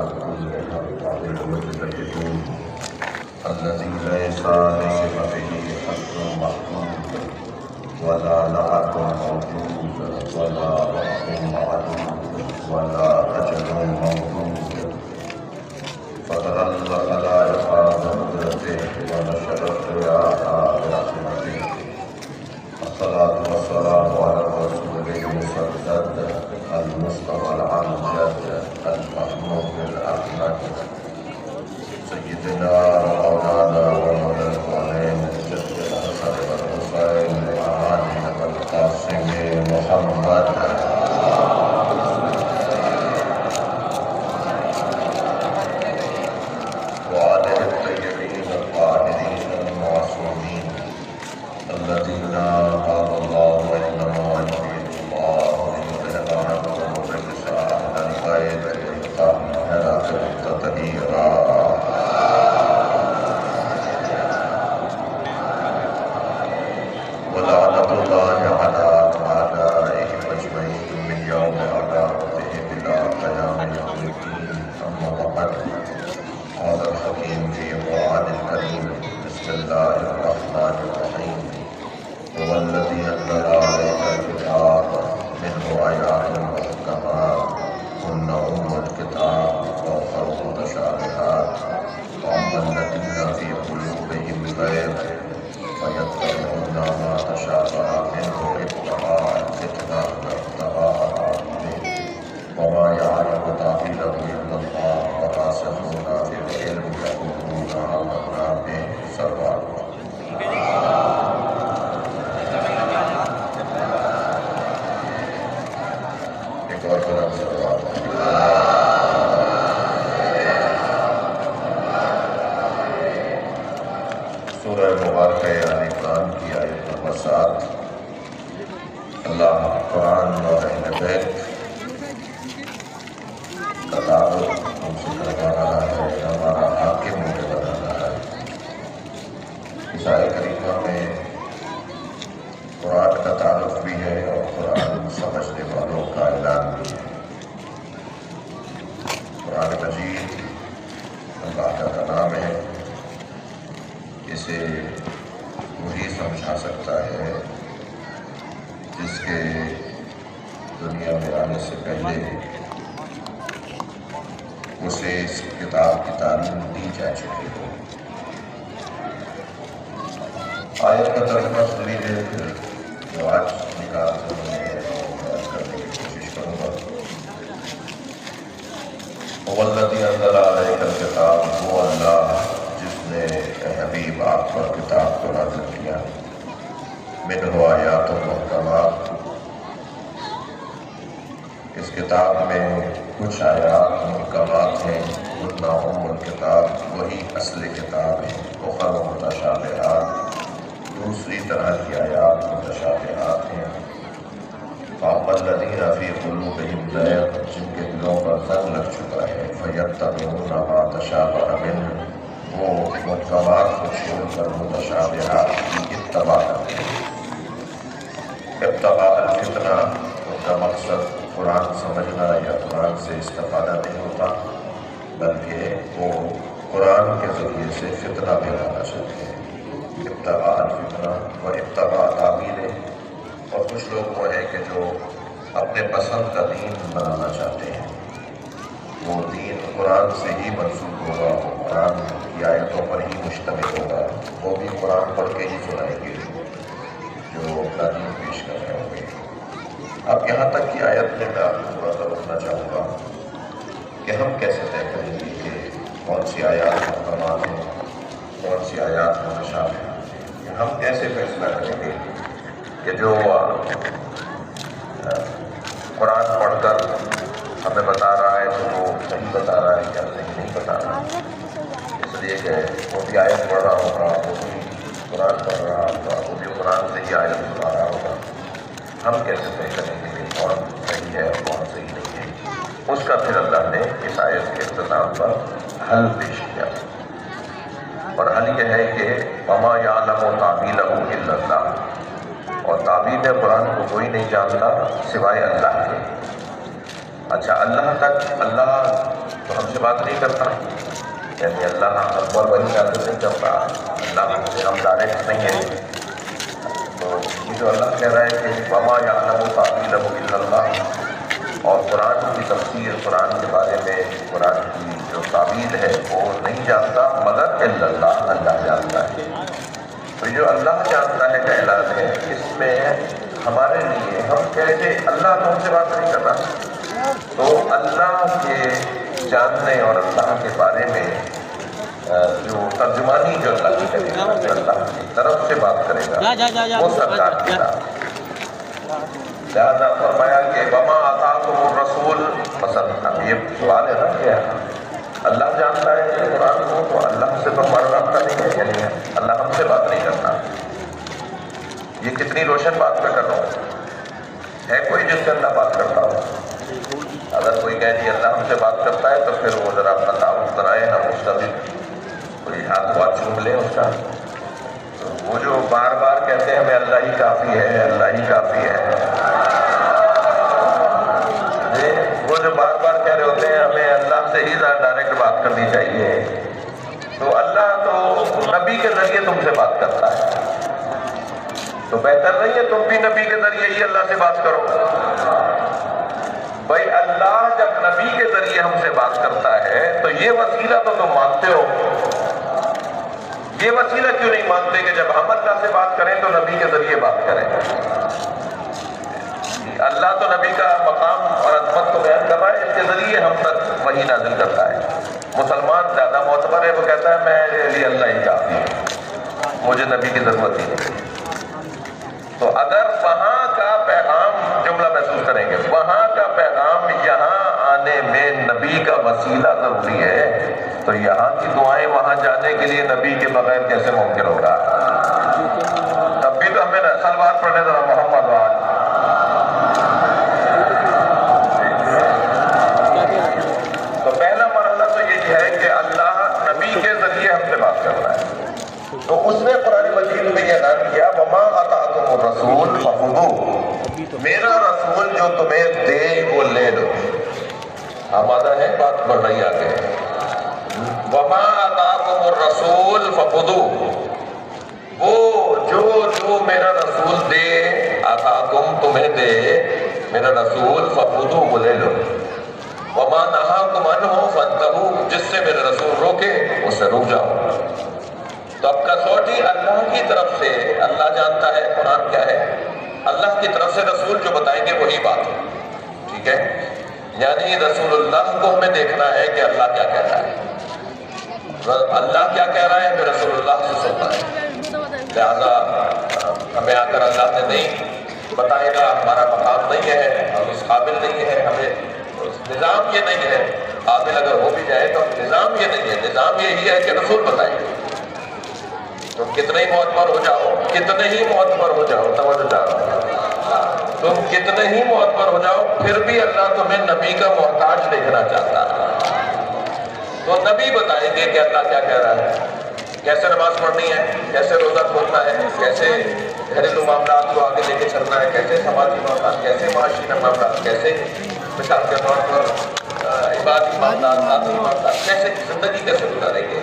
كل حق المتكلمون الذي ليس لصفته حد محدود ولا نعت موجود ولا وقت معدود ولا أجل موجود فظل الخلائق بقدرته ونشر الرياح برحمته. الصلاة والسلام على الرسول المسدد المصطفى الأمجد المحمود الأحمد سيدنا ومولانا ومولى الكونين جد الحسن والحسين وعلي والقاسم محمد وعلى الطيبين الطاهرين المعصومين الذين قال الله إنما يريد الله ليذهب عنكم الرجس أهل البيت ويطهركم تطهيرا. ولعنة الله على أعدائهم أجمعين من يوم عداوتهم إلى قيام يوم الدين. أما بعد، قال الحكيم في القرآن الكريم: بسم الله الرحمن الرحيم. هو الذي أنزل عليك الكتاب منه آيات محكمات هن أم الكتاب وأخر متشابهات وأما الذين في قلوبهم زيغ فيتبعون ما تشابه منه ابتغاء الفتنة وابتغاء تأويله وما يعلم تأويله إلا الله والراسخون في العلم يقولون آمنا به سواء. سورہ مبارکہ علی عمران کی آیت نمبر 7. اللہ قرآن اور اہل بیت کا تعارف ہم سے کروا رہا ہے، ہمارا حاکم مجھے بنا رہا ہے. اس آیت کریمہ میں قرآن کا تعارف بھی ہے اور قرآن سمجھنے والوں کا اعلان بھی ہے. قرآن مجید اللہ کا کلام ہے. اسے وہی سمجھا سکتا ہے جس کے دنیا میں آنے سے پہلے اسے اس کتاب کی تعلیم دی جا چکی ہو. آیت کا ترجمہ سن لیجیے، پھر جو آج نکال کرنے کی کوشش کروں گا. هو الذی انزل علیک الکتاب، وہ اللہ جس نے اے حبیب آپ پر کتاب کو نازل کیا. منہ آیات محکمات، اس کتاب میں کچھ آیات محکمات ہیں. ہن ام الکتاب، وہی اصل کتاب ہے. اخر متشابہات، دوسری طرح کی آیات متشابہات ہیں. فاما الذین فی قلوبہم زیغ، جن کے دلوں پر زنگ لگ چکا ہے. فیتبعون ما تشابہ منہ، وہ محکمات کو چھوڑ کر متشابہات کی اتباع کرتے ہیں. ابتغاء الفتنہ، ان کا مقصد قرآن سمجھنا یا قرآن سے استفادہ نہیں ہوتا، بلکہ وہ قرآن کے ذریعے سے فتنہ پھیلانا چاہتے ہیں. ابتغاء الفتنہ و ابتغاء تعویلہ. اور کچھ لوگ وہ ہیں کہ جو اپنے پسند کا دین بنانا چاہتے ہیں. وہ دین قرآن سے ہی منسوب ہوگا، قرآن کی آیتوں پر ہی مشتمل ہوگا. وہ بھی قرآن پڑھ کے ہی سنائیں گے جو اپنا دین پیش کر رہے ہوں گے. اب یہاں تک کی آیت میں آپ کو تھوڑا سا رکھنا چاہوں گا کہ ہم کیسے طے کریں گے کہ کون سی آیات محکمات ہیں، کون سی آیات متشابہات ہیں. ہم کیسے فیصلہ کریں گے کہ جو قرآن پڑھ کر ہمیں بتا رہا ہے تو وہ صحیح بتا رہا ہے یا نہیں بتا رہا ہے. اس لیے کہ وہ بھی آیت پڑھ رہا ہوگا، وہ بھی قرآن پڑھ رہا ہوگا، وہ بھی قرآن سے ہی آیت سنا رہا ہوگا. ہم کیسے طے کریں گے کہ کون صحیح ہے اور کون صحیح نہیں ہے؟ اس کا پھر اللہ نے اس آیت کے اختتام پر حل پیش کیا. اور حل یہ ہے کہ وما یعلم تأویلہ الا اللہ، اور تعبیر قرآن کو کوئی نہیں جانتا سوائے اللہ کے. اچھا، اللہ تک، اللہ تو ہم سے سے بات نہیں کرتا، یعنی اللہ ہم پر وہی نازل نہیں کرتا، اللہ ہم سے ہم ڈائریکٹ نہیں ہے. تو یہ جو اللہ کہہ رہا ہے کہ وما یعلم تأویلہ الا اللہ، اور قرآن کی تفسیر، قرآن کے بارے میں قرآن کی جو تعبیر ہے وہ نہیں جانتا مگر الا اللہ، اللہ جانتا ہے. تو جو اللہ جانتا ہے کا اعلان ہے، اس میں ہمارے لیے ہم کیسے، اللہ تو ہم سے بات نہیں کر رہا، تو اللہ کے جاننے اور اللہ کے بارے میں جو ترجمانی جو اللہ کی کرے گا، جو اللہ کی طرف سے بات کرے گا، وہ سرکار کی طرف. لہٰذا فرمایا کہ وما آتاکم الرسول، مثلا اب یہ سوال ہے نا کہ اللہ جانتا ہے کہ قرآن کو، تو اللہ سے تو ہمارا رابطہ نہیں ہے، یعنی اللہ ہم سے بات نہیں کرتا. یہ کتنی روشن بات میں کر رہا ہوں. ہے کوئی جس سے اللہ بات کرتا ہو؟ اگر کوئی کہے کہ اللہ ہم سے بات کرتا ہے تو پھر وہ ذرا اپنا تعارف کرائے، ہم اس کا بھی کوئی ہاتھ بات چوم لیں اس کا. وہ جو بار بار کہتے ہیں ہمیں اللہ ہی کافی ہے، اللہ ہی کافی ہے، وہ جو بار بار کہہ رہے ہوتے ہیں ہمیں اللہ سے ہی ڈائریکٹ بات کرنی چاہیے، تو اللہ تو نبی کے ذریعے تم سے بات کرتا ہے، تو بہتر نہیں ہے تم بھی نبی کے ذریعے ہی اللہ سے بات کرو. بھائی اللہ جب نبی کے ذریعے ہم سے بات کرتا ہے تو یہ وسیلہ تو تم مانتے ہو، یہ وسیلہ کیوں نہیں مانتے کہ جب ہم اللہ سے بات کریں تو نبی کے ذریعے بات کریں؟ اللہ تو نبی کا مقام اور عظمت کو بیان کر رہا ہے، اس کے ذریعے ہم تک وحی نازل کرتا ہے. مسلمان زیادہ معتبر ہے، وہ کہتا ہے میرے لیے اللہ ہی کافی ہے، مجھے نبی کی ضرورت ہی نہیں. تو اگر وہاں کا پیغام، جملہ محسوس کریں گے، وہاں کا پیغام یہاں آنے میں نبی کا وسیلہ ضروری ہے، تو یہاں کی دعائیں وہاں جانے کے لیے نبی کے بغیر کیسے ممکن ہوگا؟ تب بھی تو ہمیں سلوات پڑھنے ذرا محمد وال. تو پہلا مرحلہ تو یہ ہے کہ اللہ نبی کے ذریعے ہم سے بات کر رہا ہے. تو اس نے قرآن مجید میں یہ اعلان کیا وما آتاکم الرسول فخذوہ، میرا رسول جو تمہیں دے وہ لے لو. آمادہ ہے، بات بڑھ رہی آگے. وما آتاکم الرسول فخذوہ، وہ جو میرا رسول دے، آتاکم تمہیں دے میرا رسول، فخذوہ وہ لے لو. وما نہاکم عنہ فانتہوا، جس سے میرا رسول روکے اس سے رک جاؤ. تو اب کسوٹی اللہ کی طرف سے، اللہ جانتا ہے قرآن کیا ہے، اللہ کی طرف سے رسول جو بتائیں گے وہی بات ہے. ٹھیک ہے، یعنی رسول اللہ کو ہمیں دیکھنا ہے کہ اللہ کیا کہہ رہا ہے، اللہ کیا کہہ رہا ہے، پھر رسول اللہ سے سننا ہے. لہذا ہمیں آ کر اللہ سے نہیں بتائے گا، ہمارا مقام نہیں ہے، ہم اس قابل نہیں ہے، ہمیں نظام یہ نہیں ہے. قابل اگر ہو بھی جائے تو نظام یہ نہیں ہے، نظام یہی ہے کہ رسول بتائیں گے. تم کتنے ہی معتبر ہو جاؤ، کتنے ہی معتبر ہو جاؤ، توجہ جاؤ، تم کتنے ہی معتبر ہو جاؤ، پھر بھی اللہ تمہیں نبی کا محتاج دیکھنا چاہتا ہے. تو نبی بتائیں گے کہ اللہ کیا کہہ رہا ہے، کیسے نماز پڑھنی ہے، کیسے روزہ کھولنا ہے، کیسے گھریلو معاملات کو آگے لے کے چلنا ہے، کیسے سماجی معاملات، کیسے معاشی معاملات، کیسے مثال کے طور پر عبادی معاملات، ذاتی معاملات، کیسے زندگی کیسے گزاریں گے،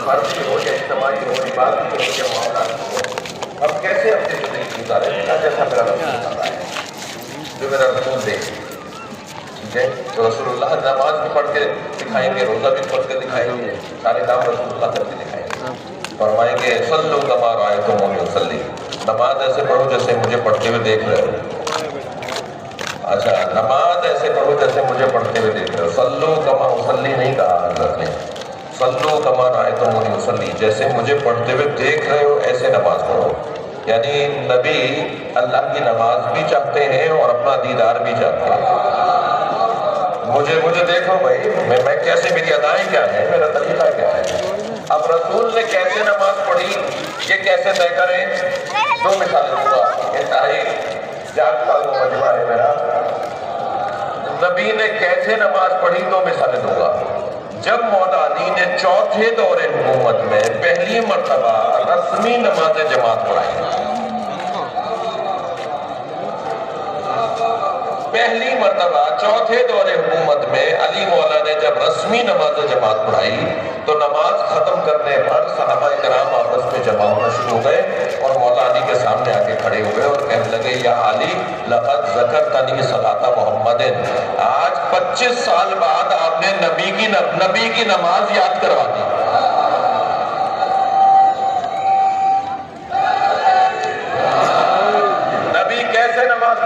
فردی ہو یا اجتماعی ہو، عبادی ہو یا معاملات ہو، ہم کیسے اپنی زندگی گزاریں گے، جیسا میرا رسول بتا ہے، جو میرا رسول دے. ٹھیک ہے، تو رسول اللہ نماز بھی پڑھ کے دکھائیں گے، روزہ بھی پڑھ کے دکھائیں گے، سارے کام رسول اللہ کر کے دکھائیں گے. فرمائیں گے صلو کما رأیتمونی اصلی، نماز ایسے پڑھو جیسے مجھے پڑھتے ہوئے دیکھ رہے ہو. اچھا، نماز ایسے پڑھو جیسے مجھے پڑھتے ہوئے دیکھ رہے ہو. صلو کما اصلی نہیں کہا حضرت نے، صلو کما رأیتمونی اصلی، جیسے مجھے پڑھتے ہوئے دیکھ رہے ہو ایسے نماز پڑھو. یعنی نبی اللہ کی نماز بھی چاہتے ہیں اور اپنا دیدار بھی چاہتے ہیں. مجھے دیکھو بھائی، میں کیسے، میری ادائیں کیا ہیں، میرا طریقہ کیا ہے. اب رسول نے کیسے نماز پڑھی یہ کیسے طے کریں؟ دو مثالیں دوں گا، انتہائی جانتا ہوں مجموعہ ہے میرا. نبی نے کیسے نماز پڑھی دو مثالیں دوں گا. جب مولا علی نے چوتھے دور حکومت میں پہلی مرتبہ رسمی نماز جماعت پڑھائی، پہلی مرتبہ چوتھے دور حکومت میں علی مولا نے جب رسمی نماز جماعت پڑھائی تو نماز ختم کرنے پر صحابہ کرام آپس میں جمع ہونا شروع ہو گئے اور مولا علی کے سامنے آ کے کھڑے ہوئے اور کہنے لگے یا علی لقد ذکرتنی صلاۃ محمد، آج 25 سال بعد آپ نے نبی کی نماز یاد کروا دی۔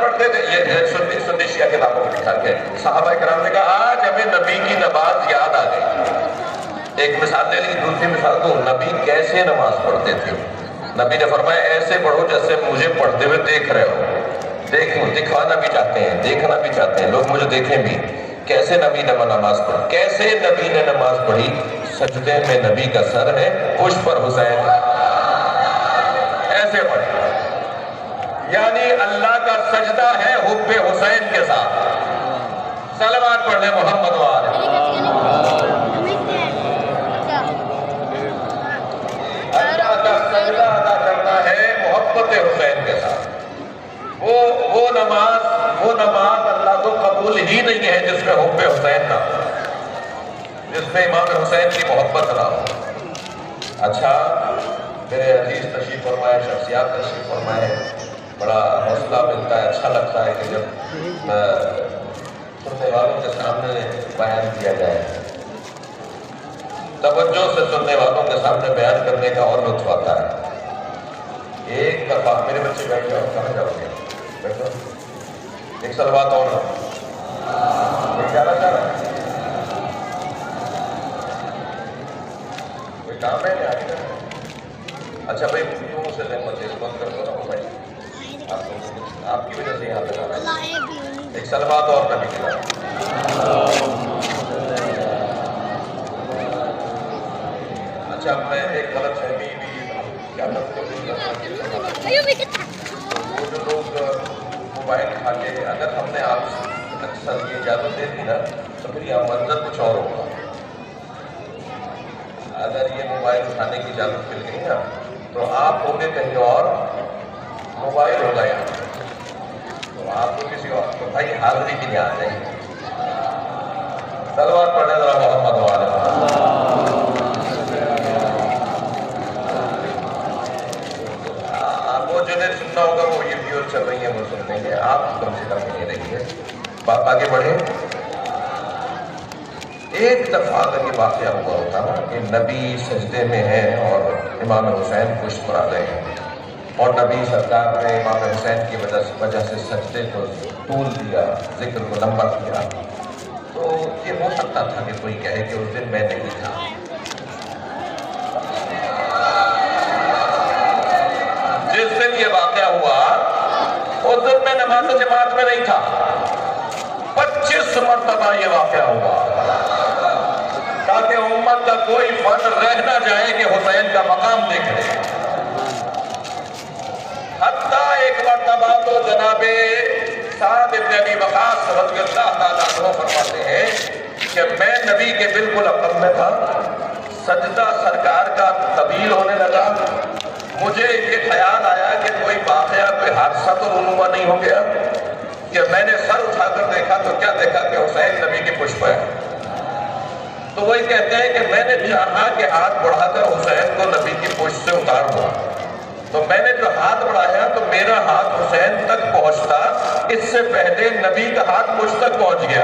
پڑھتے تھے، یہ سنی شیعہ کتابوں میں لکھا ہے، صحابہ کرام نے کہا آج ہمیں نبی کی نماز یاد آ گئی۔ ایک مثال لے لی، دوسری مثال تو نبی کیسے نماز پڑھتے تھے؟ نبی نے فرمایا ایسے پڑھو جیسے مجھے پڑھتے ہوئے دیکھ رہے ہو، دکھوانا بھی چاہتے ہیں، دیکھنا بھی چاہتے ہیں، لوگ مجھے دیکھیں بھی۔ کیسے نبی نے نماز پڑھی؟ کیسے نبی نے نماز پڑھی؟ سجدے میں نبی کا سر ہے، پشت پر حسین، ایسے پڑھی، یعنی اللہ کا سجدہ ہے حب حسین کے ساتھ۔ صلوات پڑھ لیں محمد وآلہ۔ اللہ کا سجدہ ادا کرنا ہے محبت حسین کے ساتھ۔ وہ نماز اللہ کو قبول ہی نہیں ہے جس میں حب حسین نہ ہو، جس میں امام حسین کی محبت نہ ہو۔ اچھا میرے عزیز تشریف فرمائے، شخصیات تشریف فرمائے، بڑا حوصلہ ملتا ہے، اچھا لگتا ہے کہ جب سننے والوں کے سامنے بیان کیا جائے، توجہ سے سننے والوں کے سامنے بیان کرنے کا اور لطف آتا ہے۔ ایک دفعہ میرے بچے بیٹھ جاؤ، کہاں جاؤ گے؟ بیٹھو، ایک صلوات اور جانا چاہ رہا ہے، کوئی کام ہے کیا؟ اچھا بھائی کیوں سے رحمت ہے، بند کر دو نا بھائی، آپ کی وجہ سے یہاں پہ آنا ہے۔ ایک صلوات اور نبی کی طرف۔ اچھا میں ایک غلط فہمی بھی کیا کرتے وہ جو لوگ موبائل کھا کے، اگر ہم نے آپ اکثر یہ اجازت دے دی نا تو پھر یہ منظر کچھ اور ہوگا۔ اگر یہ موبائل اٹھانے کی اجازت مل گئی نا تو آپ ہوں گے کہیں اور، موبائل ہوگا یہاں، تو آپ کو کسی اور تو بھائی حاضری کے لیے آ جائیں گے۔ صلوات پڑھنے ذرا محمد وآلہ۔ آپ کو جنہیں سننا ہوگا وہ یہ ویڈیو چل رہی ہیں وہ سن لیں گے، آپ کم سے کم نہیں رہیے، بات آگے بڑھیں۔ ایک دفعہ اگر یہ واقعہ ہوا ہوتا نا کہ نبی سجدے میں ہیں اور امام حسین پشت پر آ گئے ہیں اور نبی سرکار نے امام حسین کی وجہ سے سجدے کو طول دیا، ذکر کو لمبا کیا، تو یہ ہو سکتا تھا کہ کوئی کہے کہ اس دن میں نہیں تھا۔ جس دن یہ واقعہ ہوا اس دن میں نماز جماعت میں نہیں تھا۔ 25 مرتبہ یہ واقعہ ہوا تاکہ امت کا کوئی فرد رہ نہ جائے کہ حسین کا مقام دیکھ لے۔ حتیٰ ایک مرتبہ تو جناب سعد بن ابی وقاص رضی اللہ تعالیٰ عنہ فرماتے ہیں کہ میں نبی کے بالکل اقرب میں تھا، سجدہ سرکار کا طویل ہونے لگا، مجھے یہ خیال آیا کہ کوئی واقعہ، کوئی حادثہ تو رونما نہیں ہو گیا، کہ میں نے سر اٹھا کر دیکھا تو کیا دیکھا کہ حسین نبی کی پشت پر ہے۔ تو وہی کہتے ہیں کہ میں نے چاہا کہ ہاتھ بڑھا کر حسین کو نبی کی پشت سے اتار دوں، تو میں نے جو ہاتھ بڑھایا تو میرا ہاتھ حسین تک پہنچتا، اس سے پہلے نبی کا ہاتھ مجھ تک پہنچ گیا۔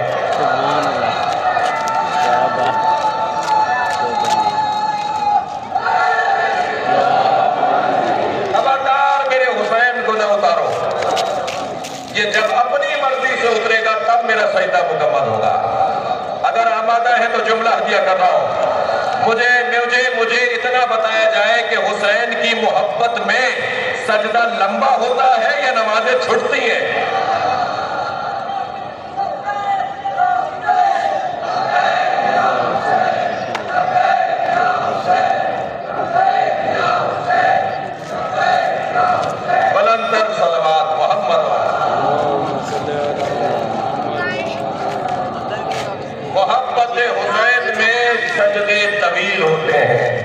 خبردار میرے حسین کو نہ اتارو، یہ جب اپنی مرضی سے اترے گا تب میرا سجدہ مکمل ہوگا۔ اگر آمادہ ہے تو جملہ ہدیہ کر رہا ہوں، مجھے اتنا بتایا جائے کہ حسین کی محبت میں سجدہ لمبا ہوتا ہے یا نمازیں چھٹتی ہیں؟ بلندر صلوات محمد محبت حسین میں سجدے طویل ہوتے ہیں،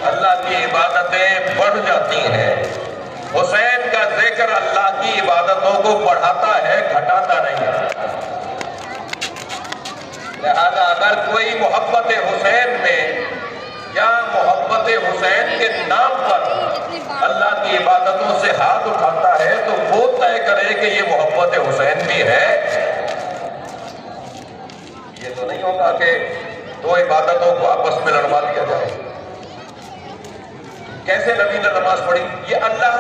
اللہ کی عبادتیں بڑھ جاتی ہیں، حسین کا ذکر کر اللہ کی عبادتوں کو بڑھاتا ہے، گھٹاتا نہیں ہے۔ لہذا اگر کوئی محبت حسین میں یا محبت حسین کے نام پر اللہ کی عبادتوں سے ہاتھ اٹھاتا ہے تو وہ طے کرے کہ یہ محبت حسین بھی ہے۔ یہ تو نہیں ہوگا کہ دو عبادتوں کو آپس میں لڑوا دیا جائے۔ کیسے نبی نے نماز پڑھی؟ یہ اللہ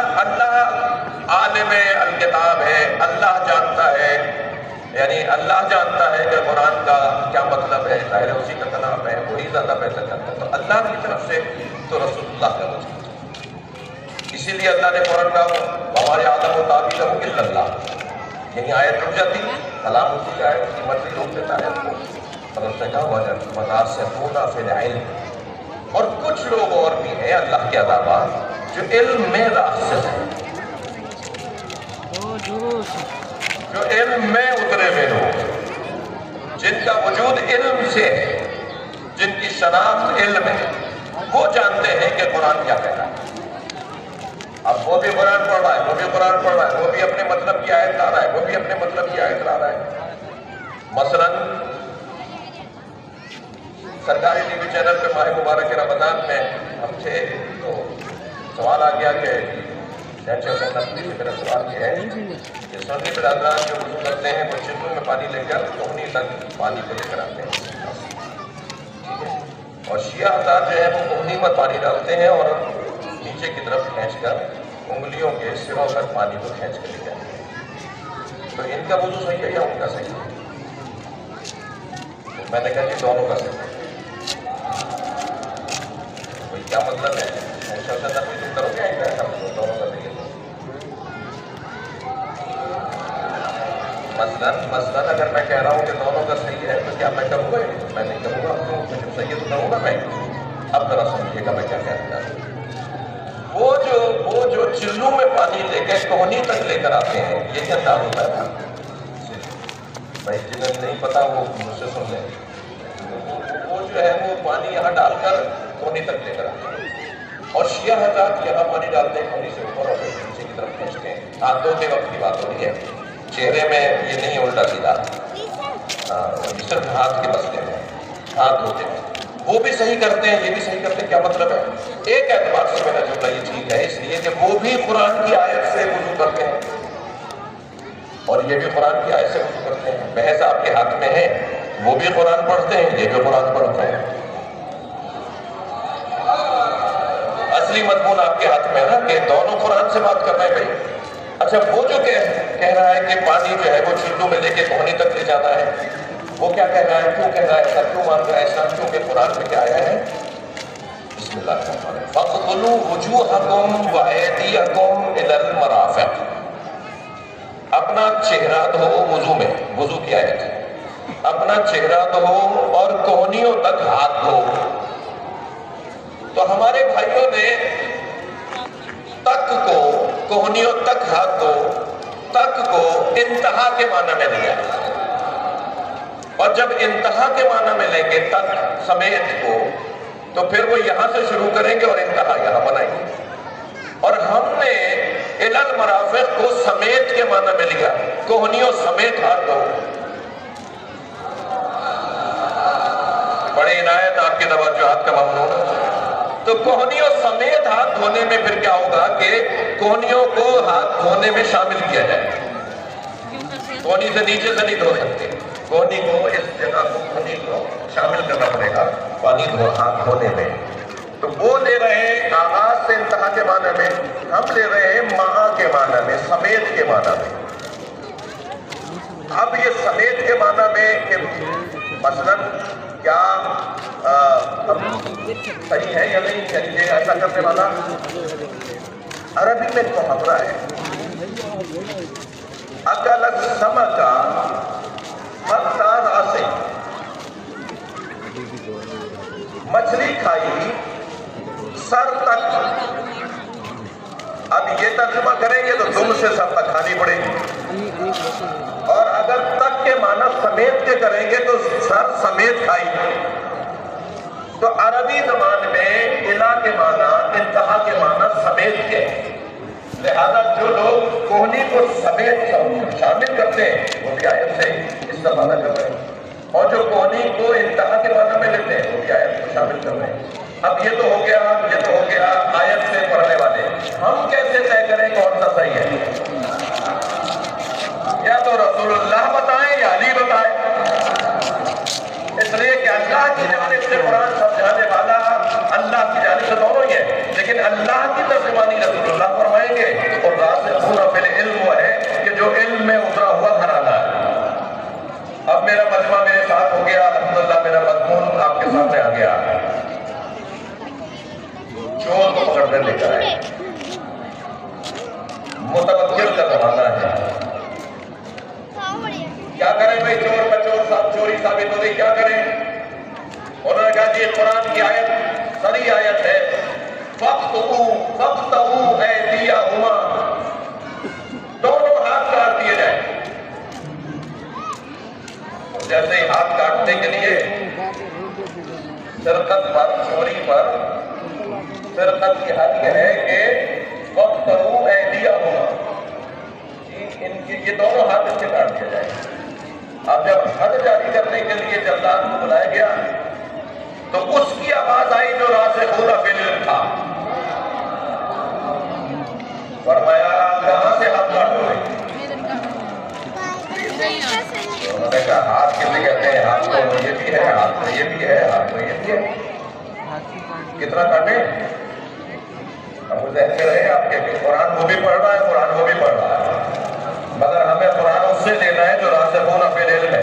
عالم الکتاب ہے، اللہ جانتا ہے، یعنی اللہ جانتا ہے کہ قرآن کا کیا مطلب ہے، ظاہر اسی کا کلام ہے، وہی زیادہ بہتر جانتا ہے۔ تو اللہ کی طرف سے تو رسول اللہ کا وجہ، اسی لیے اللہ نے قرآن کا ہمارے آدم و تعبیر الا اللہ، یعنی آیت رک جاتی، کلام اسی آیت کی مرضی روک دیتا ہے کو، مطلب سے کہا ہوا جاتا وَنَاسِخُونَ فِي الْعِلْمِ۔ اور کچھ لوگ اور بھی ہیں اللہ کے علاوہ جو علم میں راسخ ہیں، جو علم میں اترے ہوئے لوگ، جن کا وجود علم سے ہے، جن کی شناخت علم ہے، وہ جانتے ہیں کہ قرآن کیا کہتا ہے۔ اب وہ بھی قرآن پڑھ رہا ہے، وہ بھی قرآن پڑھ رہا ہے، وہ بھی اپنے مطلب کی آیت لا رہا ہے، وہ بھی اپنے مطلب کی آیت لا رہا ہے۔ مثلاً سرکاری ٹی وی چینل پہ ماہ مبارک رمضان میں ہم تھے تو سوال آ گیا کہ نقوی سے میرا سوال یہ ہے کہ سنی برادران جو وضو کرتے ہیں وہ چندوں میں پانی لے کر کوہنی تک پانی کو لے کر آتے ہیں، ٹھیک ہے، اور شیعہ حضرات جو ہے وہ کوہنی میں پانی ڈالتے ہیں اور نیچے کی طرف کھینچ کر انگلیوں کے سروں تک پانی کو کھینچ کر لے جاتے ہیں۔ تو ان کا وضو صحیح ہے یا ان کا صحیح ہے؟ میں نے کہا جی دونوں کا صحیح ہے۔ کوئی کیا مطلب ہے؟ تم کرو گے دونوں کا صحیح ہے۔ مثلاً اگر میں کہہ رہا ہوں کہ دونوں کا صحیح ہے تو کیا میں کروں گا؟ میں نہیں کروں گا، تو صحیح ہے تو کروں گا میں۔ اب ذرا سمجھیے گا میں کیا کہتا ہوں۔ وہ جو چلو میں پانی لے کے کوہنی تک لے کر آتے ہیں، یہ کیا انداز ہوتا ہے بھائی؟ جنہیں نہیں پتا وہ مجھ سے سن لیں۔ وہ جو ہے وہ پانی یہاں ڈال کر کوہنی تک لے کر آتے ہیں، اور شیعہ حضرات یہاں پانی ڈالتے ہیں کوہنی سے اوپر اور نیچے کی طرف کھینچتے ہیں۔ ہاتھ دھوتے وقت کی بات ہو رہی ہے، چہرے میں یہ نہیں الٹا سیدھا، صرف ہاتھ کے مسئلے میں ہاتھ دھوتے ہیں۔ وہ بھی صحیح کرتے ہیں، یہ بھی صحیح کرتے ہیں، کیا مطلب ہے؟ ایک اعتبار سے میرا جملہ یہ ٹھیک ہے، اس لیے کہ وہ بھی قرآن کی آیت سے وضو کرتے ہیں اور یہ بھی قرآن کی آیت سے وضو کرتے ہیں۔ بحث آپ کے ہاتھ میں ہے، وہ بھی قرآن پڑھتے ہیں، یہ بھی قرآن پڑھتے ہیں۔ اصلی مضمون آپ کے ہاتھ میں ہے نا کہ دونوں قرآن سے بات کر رہے ہیں بھائی۔ اچھا وہ جو کہہ رہا ہے کہ پانی جو ہے وہ چلو میں لے کے کوہنی تک لے جانا ہے، وہ کیا کہہ رہا ہے؟ کیوں کہہ رہا ہے ایسا؟ کیوں مان رہا ہے ایسا؟ کیونکہ قرآن میں کیا آیا ہے؟ بسم اللہ الرحمن الرحیم فَاغْسِلُوا وُجُوهَكُمْ وَأَيْدِيَكُمْ إِلَى الْمَرَافِقِ۔ اپنا چہرہ دھو، وضو میں، وضو کی آیت ہے، اپنا چہرہ دھو اور کوہنیوں تک ہاتھ دھو۔ تو ہمارے بھائیوں نے تک کو، کوہنیوں تک ہاتھ دھو، تک کو انتہا کے معنی میں لیا، اور جب انتہا کے معنی میں لیں گے تک سمیت کو تو پھر وہ یہاں سے شروع کریں گے اور انتہا یہاں بنائیں گے، اور ہم نے الی المرافق کو سمیت کے معنی میں لیا، کوہنیوں سمیت ہاتھ دھو۔ بڑی عنایت آپ کی توجہات کا ممنون۔ تو کوہنیوں سمیت ہاتھ دھونے میں پھر کیا ہوگا کہ کوہنیوں کو ہاتھ دھونے میں شامل کیا جائے، کوہنی سے نیچے سے نہیں دھو سکتے، کوہنی کو اس جگہ کو کوہنی کو شامل کرنا پڑے گا پانی ہاتھ دھونے میں۔ تو وہ لے رہے ہیں آغاز سے انتہا کے معنی میں، ہم لے رہے ہیں مہا کے معنی میں، سمیت کے معنی میں۔ اب یہ سمیت کے معنی میں کہ مثلاً کیا صحیح ہے یا نہیں، یعنی یہ ایسا کرنے والا عربی میں محاورہ ہے، اکل السمک حتی راسہ، مچھلی کھائی سر تک۔ اب یہ ترجمہ کریں گے تو دم سے سر تک کھانی پڑے گی، اور اگر تک کے معنی سمیت کے کریں گے تو سر سمیت کھائی۔ تو عربی زبان میں الا کے معنی، انتہا کے معنی سمیت کے، لہذا جو لوگ کوہنی کو سمیت شامل کرتے ہیں وہ بھی آیت سے استفادہ کر رہے ہیں، اور جو کوہنی کو انتہا کے معنی میں لیتے ہیں وہ بھی آیت کو شامل کر رہے ہیں۔ اب یہ تو ہو گیا آیت سے پڑھنے والے، ہم کیسے طے کریں کون سا صحیح ہے؟ یا تو رسول اللہ بتائیں یا علی بتائیں، اس لیے کہ اللہ کی جانب سے قرآن سمجھانے والا اللہ کی جانب سے دونوں ہی ہے، لیکن اللہ کی ترجمانی رسول اللہ فرمائیں گے، اور راسخون فی العلم وہ ہے کہ جو علم میں اترا ہوا گھرانہ ہے۔ اب میرا مجمع میرے ساتھ ہو گیا، الحمدللہ میرا مضمون آپ کے سامنے آ گیا، چور کو پکڑنے لے کر آئے، متوکل کا زمانہ ہے، کیا کریں بھائی؟ چور بچور صاحب چوری ثابت ہو گئی، کیا کریں؟ انہوں نے کہا جی قرآن کی آیت صریح آیت ہے، فَقْطُعُوا أَيْدِيَهُمَا، دونوں ہاتھ کاٹ دیے جائیں۔ جیسے ہی ہاتھ کاٹنے کے لیے سرقت پر، چوری پر سرقت کی حد یہ ہے کہ فَقْطُعُوا أَيْدِيَهُمَا، ان کی یہ دونوں ہاتھ اس کے کاٹ دیا جائے۔ اب جب حد جاری کرنے کے لیے جلدان کو بلایا گیا تو اس کی آواز آئی جو راسخون فی العلم تھا، فرمایا کہاں سے ہاتھ کاٹو گے؟ انہوں نے کہا ہاتھ کسے کہتے ہیں؟ ہاتھ تو یہ بھی ہے، ہاتھ تو یہ بھی ہے، ہاتھ تو یہ بھی ہے، کتنا کاٹے؟ اب وہ ذہن میں رہے آپ کے قرآن وہ بھی پڑھ رہا ہے، قرآن وہ بھی پڑھ رہا ہے، مگر ہمیں قرآن اس سے لینا ہے جو راسخون فی العلم ہے۔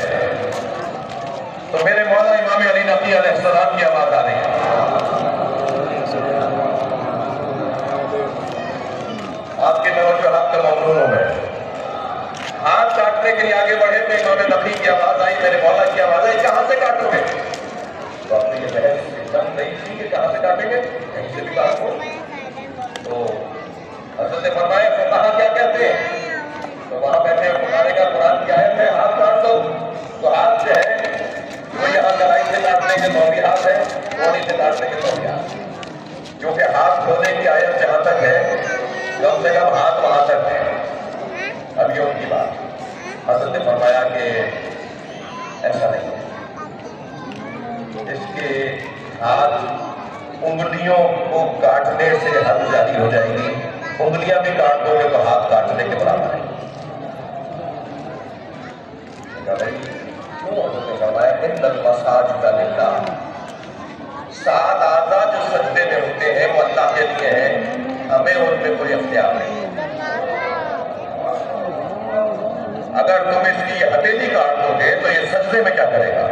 تو میرے مولا امام علی نقی علیہ السلام کی آواز آ رہی ہے، آپ کی توجہ آپ کے موضوعوں میں ہاتھ کاٹنے کے لیے آگے بڑھے تو امام نقی کی آواز آئی، میرے مولا کی آواز آئی، کہاں سے کاٹو گے؟ تو آپ نے یہ بحث ایک دم نہیں تھی کہ کہاں سے کاٹیں گے، کہیں سے بھی کاٹو۔ تو حضرت نے فرمایا فقہا کیا کہتے ہیں؟ تو وہاں بیٹھے پکارے گا قرآن کی آیت ہے ہاتھ کاٹ دو، تو ہاتھ جو ہے وہ یہاں کڑائی سے کاٹنے کے تو بھی ہاتھ ہے، کوہنی سے کاٹنے کے تو بھی ہاتھ، کیونکہ ہاتھ دھونے کی آیت جہاں تک ہے کم سے کم ہاتھ وہاں تک ہے۔ اب یہ ان کی بات، حضرت نے فرمایا کہ ایسا نہیں ہے، اس کے ہاتھ انگلیوں کو کاٹنے سے حد جاری ہو جائے گی، انگلیاں بھی کاٹ دو گے تو ہاتھ کاٹنے کے برابر ہے۔ ان المساجد للہ، 7 اعضاء جو سجدے میں ہوتے ہیں وہ اللہ کے لیے ہیں، ہمیں ان میں کوئی اختیار نہیں۔ اگر تم اس کی ہتھیلی کاٹ دو گے تو یہ سجدے میں کیا کرے گا؟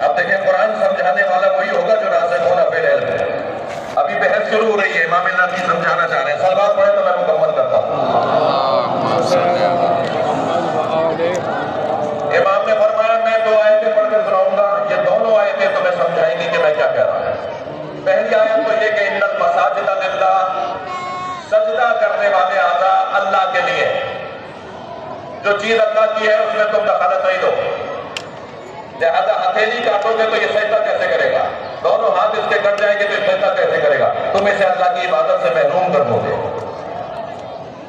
اب دیکھیں قرآن سمجھانے والا وہی ہوگا جو راسخون فی العلم ہے۔ ابھی بحث شروع ہو رہی ہے، امام نقی سمجھانا چاہ رہے ہیں، سلوات پڑھیں تو میں مکمل کرتا ہوں۔ امام نے فرمایا میں 2 آیتیں پڑھ کر سناؤں گا، یہ دونوں آیتیں تمہیں سمجھائیں گی کہ میں کیا کہہ رہا ہوں۔ پہلی آیت تو یہ کہ ان المساجد للہ، سجدہ کرنے والے اعضاء اللہ کے لیے، جو چیز اللہ کی ہے اس میں تم دخالت نہیں دو، لہذا ہتھیلی کاٹو گے تو یہ سجدہ کیسے کرے گا؟ دونوں ہاتھ اس کے کٹ جائیں گے تو یہ سجدہ کیسے کرے گا؟ تم اسے اللہ کی عبادت سے محروم کر دو گے۔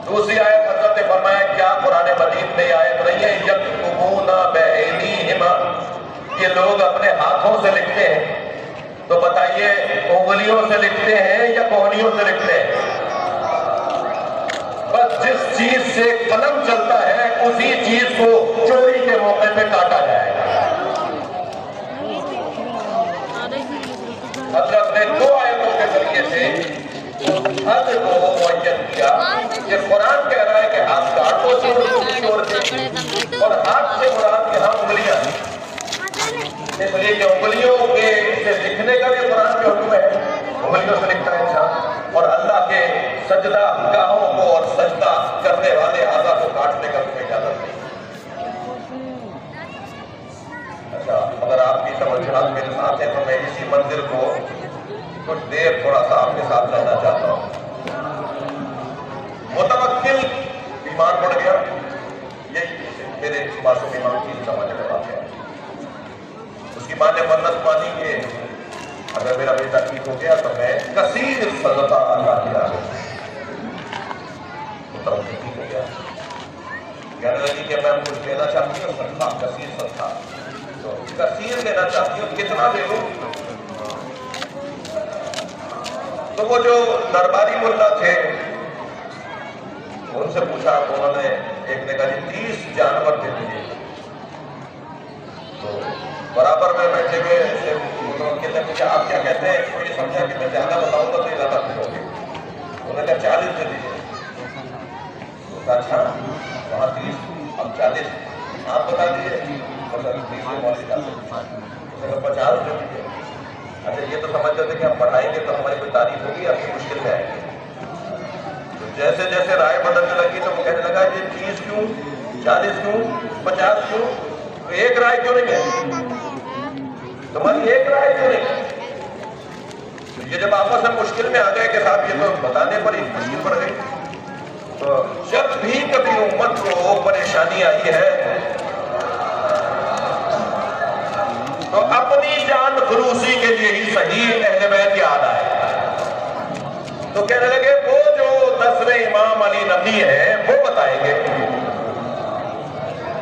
دوسری آیت حضرت نے فرمایا کیا قرآن مجید میں آیت نہیں ہے یکتبون بأیدیہم، یہ لوگ اپنے ہاتھوں سے لکھتے ہیں، تو بتائیے انگلیوں سے لکھتے ہیں یا کوہنیوں سے لکھتے ہیں؟ بس جس چیز سے قلم چلتا ہے اسی چیز کو چوری کے موقع پہ کاٹا جائے گا۔ حضرت نے 2 آیتوں کے ذریعے سے حد کو معین کیا کہ قرآن کہہ رہا ہے کہ ہاتھ کاٹو چور کے، اور ہاتھ سے مراد یہاں انگلیاں، اس لیے کہ انگلیوں کے سے لکھنے کا بھی قرآن کے حکم ہے، انگلیوں سے لکھتا ہے انسان، اور اللہ کے سجدہ گاہوں کو اور سجدہ کرنے والے اعضاء کو کاٹنے کا کوئی اجازت نہیں۔ اچھا اگر آپ کی توجہات میرے ساتھ ہے تو میں اسی منظر کو کچھ دیر تھوڑا سا آپ کے ساتھ رہنا چاہتا ہوں۔ متوکل بیمار پڑ گیا، یہی میرے معصوم امام کی سمجھ میں بات ہے، اس کی ماں نے منت مانی کہ اگر میرا بیٹا ٹھیک ہو گیا تو میں کثیر صدقہ اللہ کی راہ میں ٹھیک ہو گیا. کہنے لگی کہ میں کچھ لینا چاہتی ہوں صدقہ, کثیر صدقہ. تو کثیر لینا چاہتی ہوں, کتنا دے دوں؟ تو وہ جو درباری ملا تھے ان سے پوچھا, انہوں نے ایک نے کہا جی 30 جانور دے دیجیے. تو برابر میں بیٹھے ہوئے کہتے ہیں مجھے آپ کیا کہتے ہیں, مجھے سمجھا کہ میں زیادہ بتاؤں گا تو یہ زیادہ خوش ہوگی. انہوں نے کہا 40 دے دیجیے. تو کہا اچھا وہاں 30 اب 40 آپ بتا دیجیے. 50 دے دیجیے. اچھا یہ تو سمجھتے تھے کہ ہم پڑھائیں گے تو ہماری کوئی تعریف ہوگی, اپنی مشکل میں آئیں گے. تو جیسے جیسے رائے بدلنے لگی تو وہ کہنے لگا یہ 30 کیوں, 40 کیوں, 50 کیوں, تو ایک رائے کیوں نہیں ہے, تمہاری ایک رائے کیوں نہیں. یہ جب آپس میں مشکل میں آ گئے کہ صاحب یہ تو بتانے پر ہی مشکل پڑ گئی. تو جب بھی کبھی امت کو پریشانی آئی ہے تو اپنی جان خلوصی کے لیے ہی صحیح اہل بیت یاد آئے. تو کہنے لگے وہ جو نسل امام علی نقی ہے وہ بتائیں گے.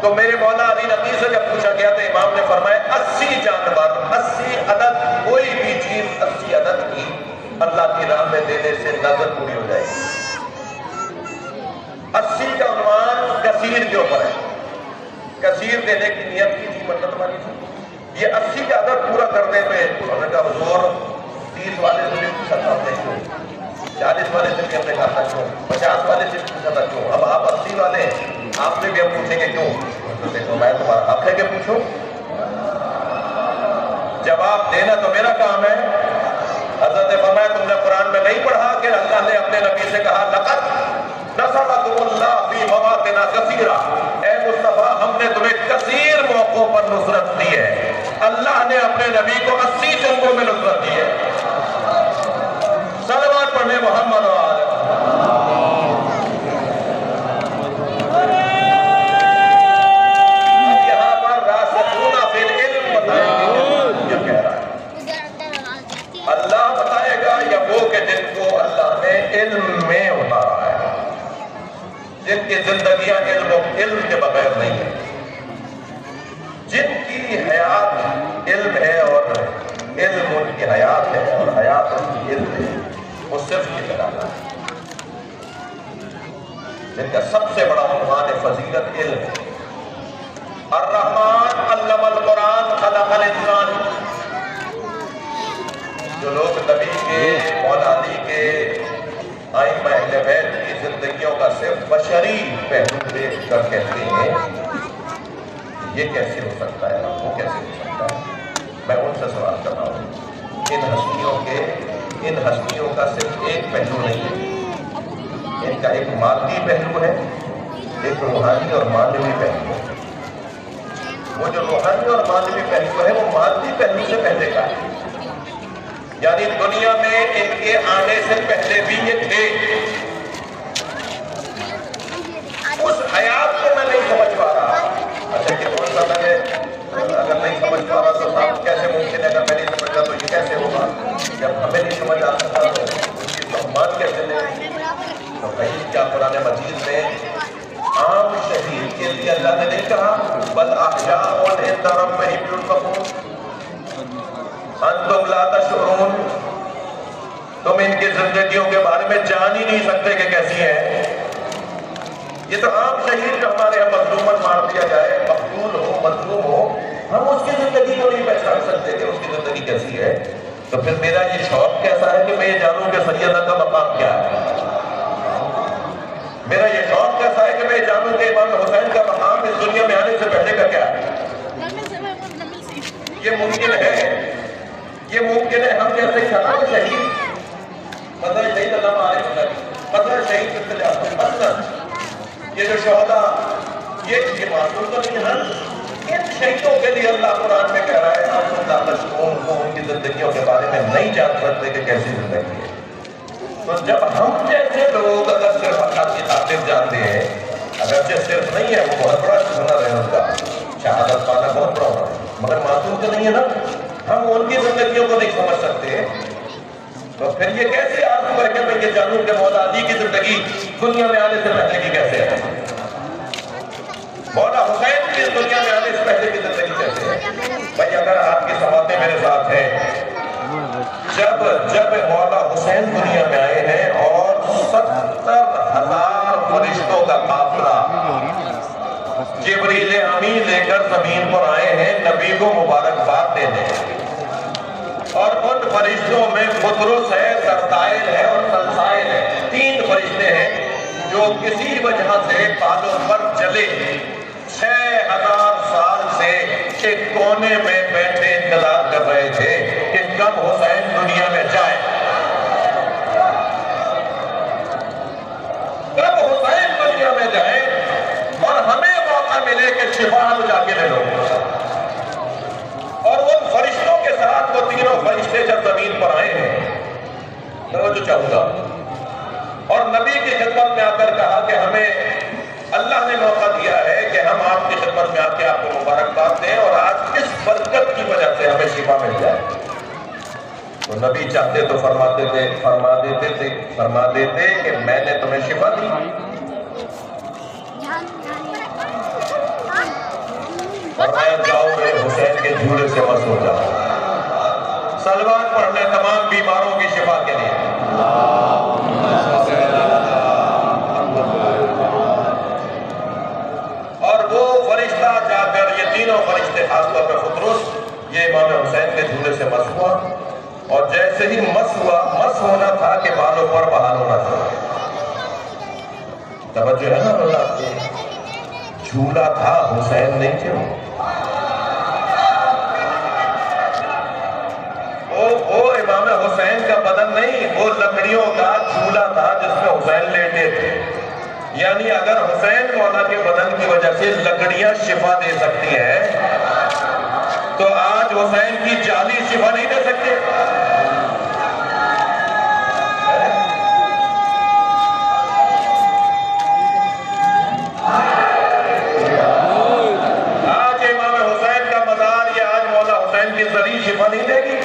تو میرے مولا علی نقی سے جب پوچھا گیا تو امام نے فرمایا 80 جانور, 80 عدد, کوئی بھی چیز 80 عدد کی اللہ کی راہ میں دینے سے نظر پوری ہو جائے گی. 80 کا عنوان کثیر کے اوپر ہے. کثیر دینے کی نیت کی تھی, مطلب ہماری تھی. یہ 80 کا عدد پورا کرنے پہ انہوں نے کہا حضور 30 والے سے بھی پوچھا تھا ہم نے کیوں, 40 والے سے بھی ہم نے کہا تھا کیوں, 50 والے سے بھی پوچھا تھا کیوں, اب آپ 80 والے ہیں, آپ سے بھی ہم پوچھیں گے کیوں. تو دیکھو میں تمہارا حق ہے کہ پوچھوں, جواب دینا تو میرا کام ہے. حضرت فرمایا تم نے قرآن میں نہیں پڑھا کہ اللہ نے اپنے نبی سے کہا لقد نصرکم اللہ فی مواطن کثیرہ, اے مصطفیٰ ہم نے تمہیں کثیر موقعوں پر نصرت دی ہے. اللہ نے اپنے نبی کو 80 جنگوں میں نصرت دی ہے. صلوات پڑھنے محمد و آل محمد. یہاں پر راسخون فی العلم بتائیں گے, یہ کہہ رہا ہے اللہ بتائے گا, یا وہ کہ جن کو اللہ نے علم میں اتارا ہے, جن کی زندگیاں علم کے بغیر نہیں ہے, جن کی حیات علم ہے اور علم ان کی حیات ہے اور حیات ان کی علم ہے, وہ صرف یہ بتانا ہے. جن کا سب سے بڑا عنوان فضیلت علم ہے. الرحمن علم القرآن خلق الانسان. جو لوگ نبی کے, مولا علی کے, ائمہ اہل بیت کی زندگیوں کا صرف بشری پہلو دیکھ کر کہتے ہیں یہ کیسے ہو سکتا ہے, وہ کیسے ہو سکتا ہے, میں ان سے سوال کر رہا ہوں. ان ہستیوں کا صرف ایک پہلو نہیں ہے, ان کا ایک مادی پہلو ہے, ایک روحانی اور معنوی پہلو ہے. وہ جو روحانی اور معنوی پہلو ہے وہ مادی پہلو سے پہلے کا ہے, یعنی دنیا میں ان کے آنے سے پہلے بھی یہ تھے. اس حیات کو میں نہیں سمجھ پا رہا. اچھا کہ کون سا لگے, اگر نہیں سمجھ پا رہا تو صاحب کیسے ممکن ہے, اگر میں نہیں سمجھ رہا تو یہ کیسے ہوگا, جب ہمیں نہیں سمجھ آ سکتا تو اس کی سمان کیسے لیں. تو کہیں کیا قرآن مجید میں عام شہید کے لیے اللہ نے نہیں کہا بل احیاء عند ربہم یرزقون, انتم لا تشعرون, تم ان کی زندگیوں کے بارے میں جان ہی نہیں سکتے کہ کیسی ہیں. یہ تو عام شہید جو ہمارے یہاں مظلومن مار دیا جائے, مقتول ہو, مظلوم ہو, ہم اس کی زندگی کو نہیں پہچان سکتے کہ اس کی زندگی کیسی ہے. تو پھر میرا یہ شوق کیسا ہے کہ میں یہ جانوں کہ سیدہ کا مقام کیا ہے. میرا یہ شوق کیسا ہے کہ میں یہ جانوں کہ امام حسین کا مقام اس دنیا میں آنے سے پہلے کا کیا ہے. یہ ممکن ہے, یہ ممکن ہے. ہم جیسے شہید مطلب شہید علامہ عارف مطلب شہید کس سے جاتا ہے, مثلا یہ جو شہداء یہ معصوم تو نہیں ہے. ان شہیدوں کے لیے اللہ قرآن میں کہہ رہا ہے ہم اللہ مشہور کو ان کی زندگیوں کے بارے میں نہیں جان سکتے کہ کیسی زندگی ہے. تو جب ہم جیسے لوگ اگر صرف اللہ کی خاطر جانتے ہیں, اگرچہ صرف نہیں ہے, وہ بہت بڑا ہنر ہے ان کا, شہادت پانا بہت بڑا ہنر ہے, مگر معصوم تو نہیں ہے نا. ہم ان کی زندگیوں کو نہیں سمجھ سکتے، تو پھر یہ کیسے آرزو ہے کہ میں یہ جانوں کہ مولا علی کی زندگی دنیا میں آنے سے پہلے کی کیسے ہے، مولا حسین کی دنیا میں آنے سے پہلے کی زندگی کیسے ہے؟ بھائی اگر آپ کی سماعتیں میرے ساتھ ہیں، جب مولا حسین دنیا میں آئے ہیں اور 70,000 فرشتوں کا قافلہ جبریل امین لے کر زمین پر آئے ہیں نبی کو مبارکباد دینے، اور ان فرشتوں میں بطرس ہے، سرطائل ہے اور سلسائل ہے، 3 فرشتے ہیں جو کسی وجہ سے بالوں پر جلے 6,000 سال سے ایک کونے میں بیٹھے انتظار کر رہے تھے کہ کب حسین دنیا میں جائے، کب حسین دنیا میں جائے اور ہمیں موقع ملے کہ شفا ہم جا کے لے لو۔ اور ان فرشتوں کے ساتھ وہ 3 فرشتے جب زمین پر آئے ہیں، توجہ چاہوں گا، اور نبی کی خدمت میں آ کر کہا کہ ہمیں اللہ نے موقع دیا ہے کہ ہم آپ کی خدمت میں آ کے آپ کو مبارکباد دیں اور آج اس برکت کی وجہ سے ہمیں شفا مل جائے، تو نبی چاہتے تو فرما دیتے کہ میں نے تمہیں شفا دی، فرمایا جاؤ میرے حسین کے جھولے سے مست ہو جاؤ، سلوات پڑھ لیں تمام بیماروں کی شفا کے لیے۔ اور وہ فرشتہ جا کر یہ 3 فرشتے خاص طور پہ بطرس یہ امام حسین کے جھولے سے مس ہوا، اور جیسے ہی مس ہونا تھا کہ بالوں پر بحال ہونا تھا، توجہ ہے نا اللہ کی، جھولا تھا حسین نہیں تھے، وہ امام حسین کا بدن نہیں، وہ لکڑیوں کا جھولا تھا جس میں حسین لیٹے تھے، یعنی اگر حسین مولا کے بدن کی وجہ سے لکڑیاں شفا دے سکتی ہیں تو آج حسین کی جالی شفا نہیں دے سکتے۔ آج امام حسین کا مزار یا آج مولا حسین کی زری شفا نہیں دے گی،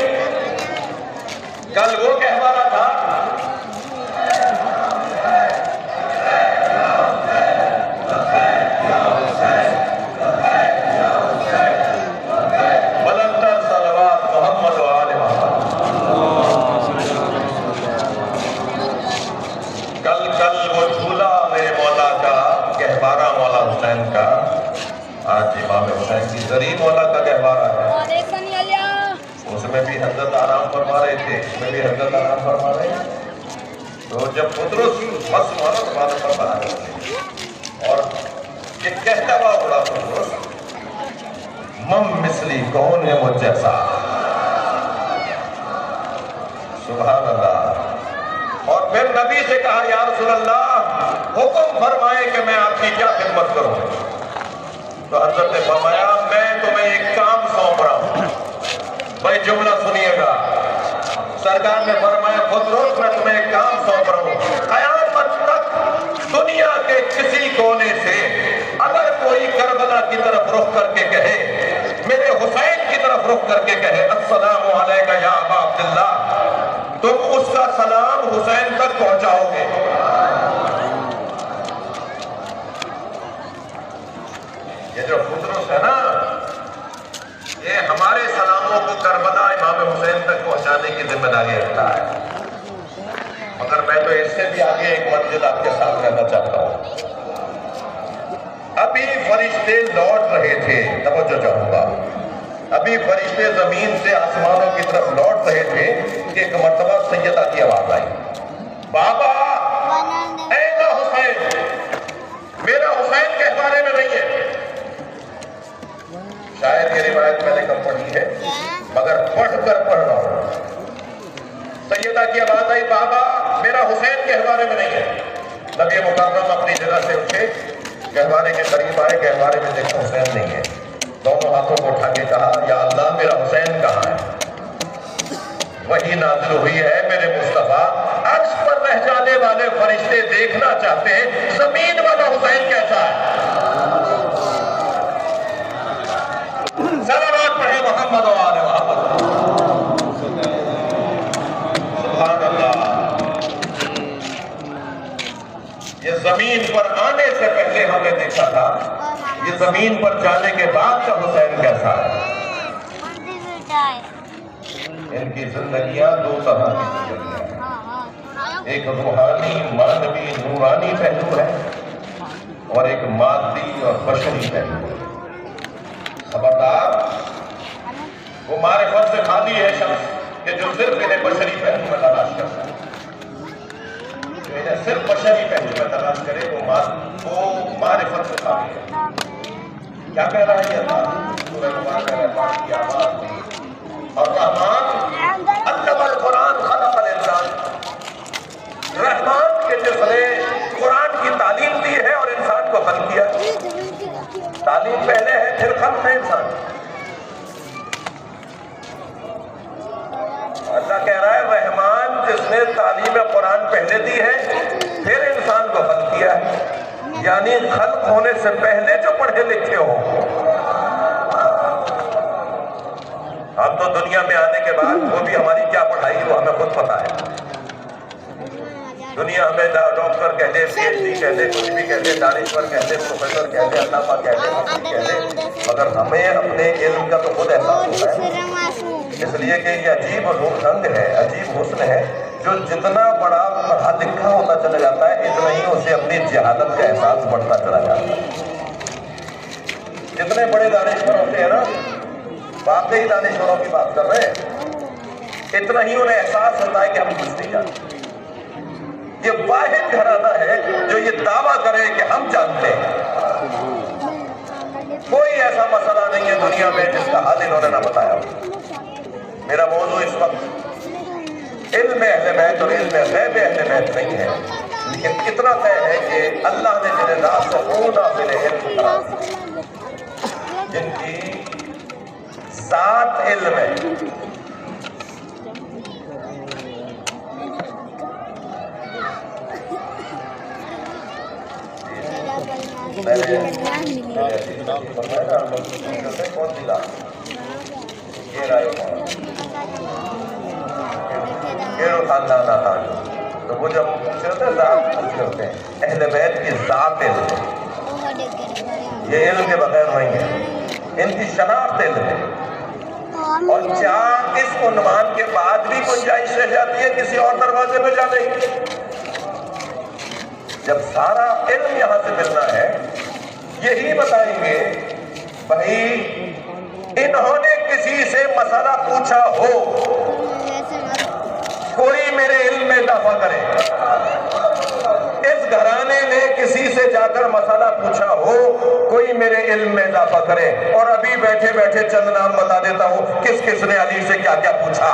کل وہ کہہ رہا تھا غریب مولا کا گہوارہ ہے، اس میں بھی حضرت آرام فرما رہے تھے، اس میں بھی حضرت آرام فرما رہے ہیں، تو جب بطرس مس ہوا نا تو بات پر بنا رہے تھے، اور یہ کہتا ہوا بڑا بطرس مم مثلی کون ہے مجھ جیسا، سبحان اللہ۔ اور پھر نبی سے کہا یا رسول اللہ حکم فرمائے کہ میں آپ کی کیا خدمت کروں، تو حضرت نے فرمایا میں تمہیں ایک کام سونپ رہا ہوں، بھائی جملہ سنیے گا، سرکار نے فرمایا بطرس میں تمہیں ایک کام سونپ رہا ہوں، قیامت تک دنیا کے کسی کونے سے اگر کوئی کربلا کی طرف رخ کر کے کہے، میرے حسین کی طرف رخ کر کے کہے السلام علیکہ یا ابا عبداللہ، تم اس کا سلام حسین تک پہنچاؤ گے۔ یہ جو بطرس ہے نا، یہ ہمارے سلاموں کو کربلا امام حسین تک پہنچانے کی ذمہ داری رکھتا ہے، مگر میں تو اس سے بھی آگے ایک منزل آپ کے ساتھ کرنا چاہتا ہوں۔ ابھی فرشتے لوٹ رہے تھے، توجہ چاہوں گا، ابھی فرشتے زمین سے آسمانوں کی طرف لوٹ رہے تھے کہ ایک مرتبہ سیدہ کی آواز آئی، بابا اے نا حسین، میرا حسین کے بارے میں نہیں ہے، شاید یہ روایت میں نے کم پڑھی ہے مگر پڑھ کر پڑھ رہا ہوں، سیدہ کی آواز آئی بابا میرا حسین گہوارے میں نہیں ہے، نبی مکرم اپنی جگہ سے اٹھے، گہوارے کے قریب آئے، گہوارے میں دیکھا حسین نہیں ہے، دونوں ہاتھوں کو اٹھا کے کہا یا اللہ میرا حسین کہاں ہے؟ وحی نازل ہوئی ہے میرے مصطفیٰ، عرش پر رہ جانے والے فرشتے دیکھنا چاہتے ہیں زمین والا حسین کیسا ہے۔ صلوات پڑھیں محمد و آل محمد۔ پہلے ہم نے دیکھا تھا یہ زمین پر جانے کے بعد کا حسین کیسا ہے. ان کی زندگیاں دو طرح کی زندگیاں ہیں. ایک روحانی معنوی نورانی پہلو ہے اور ایک مادی اور بشری پہلو ہے. خبردار وہ معرفت سے خالی ہے شخص کہ جو صرف انہیں بشری پہلو میں تلاش کرتا ہے. جو انہیں صرف بشری پہلو میں تلاش کرے وہ معرفت سے خالی ہے. کیا کہہ رہا ہے یہ اللہ سورہ مبارکہ کی آواز الرحمن علم القرآن خلق الانسان. رحمان کے جس نے قرآن کی تعلیم دی ہے اور انسان کو خلق کیا. تعلیم پہلے ہے پھر خلق ہے انسان. اللہ کہہ رہا ہے رحمان جس نے تعلیم قرآن پہلے دی ہے پھر انسان کو خلق کیا ہے. یعنی خلق ہونے سے پہلے جو پڑھے لکھے ہو. اب تو دنیا میں آنے کے بعد وہ بھی ہماری کیا پڑھائی وہ ہمیں خود پتا ہے. دنیا ہمیں ڈاکٹر کہتے پی ایچ ڈی کہتے کچھ بھی کہتے دانشور کہتے پروفیسر کہتے علامہ کہتے مگر ہمیں اپنے علم کا تو خود احساس ہوتا ہے. اس لیے کہ یہ عجیب رنگ ہے عجیب حسن ہے جو جتنا بڑا پڑھا لکھا ہوتا چلا جاتا ہے اتنا ہی اسے اپنی جہالت کا احساس بڑھتا چلا جاتا ہے. جتنے بڑے دانشور ہوتے ہیں نا واقعی دانشوروں کی بات کر رہے ہیں اتنا ہی انہیں احساس ہوتا ہے کہ ہم کچھ نہیں جانتے. یہ واحد گھرانہ ہے جو یہ دعویٰ کرے کہ ہم جانتے ہیں. کوئی ایسا مسئلہ نہیں ہے دنیا میں جس کا حل انہوں نے نہ بتایا. میرا موضوع اس وقت علم اہل بیت اور علم غیب اہل بیت نہیں ہے لیکن اتنا طے ہے کہ اللہ نے جنہیں راسخون حاصل علم کرا جن کی ذات علم ہے. کون سی لا یہ رائے خاندان آتا تو وہ جب پوچھے ہوتے ہیں ذات پوچھے ہوتے ہیں اہل بیت کی ذات علم ہے. یہ علم کے بغیر نہیں ہے. ان کی شناخت علم ہے. اور کیا اس عنوان کے بعد بھی گنجائش رہ جاتی ہے کسی اور دروازے پہ جانے کی؟ جب سارا علم یہاں سے ملنا ہے یہی بتائیں گے بھائی انہوں نے کسی سے مسئلہ پوچھا ہو کوئی میرے علم میں اضافہ کرے. اس گھرانے نے کسی سے جا کر مسئلہ پوچھا ہو کوئی میرے علم میں اضافہ کرے. اور ابھی بیٹھے بیٹھے چند نام بتا دیتا ہوں کس کس نے علی سے کیا کیا پوچھا.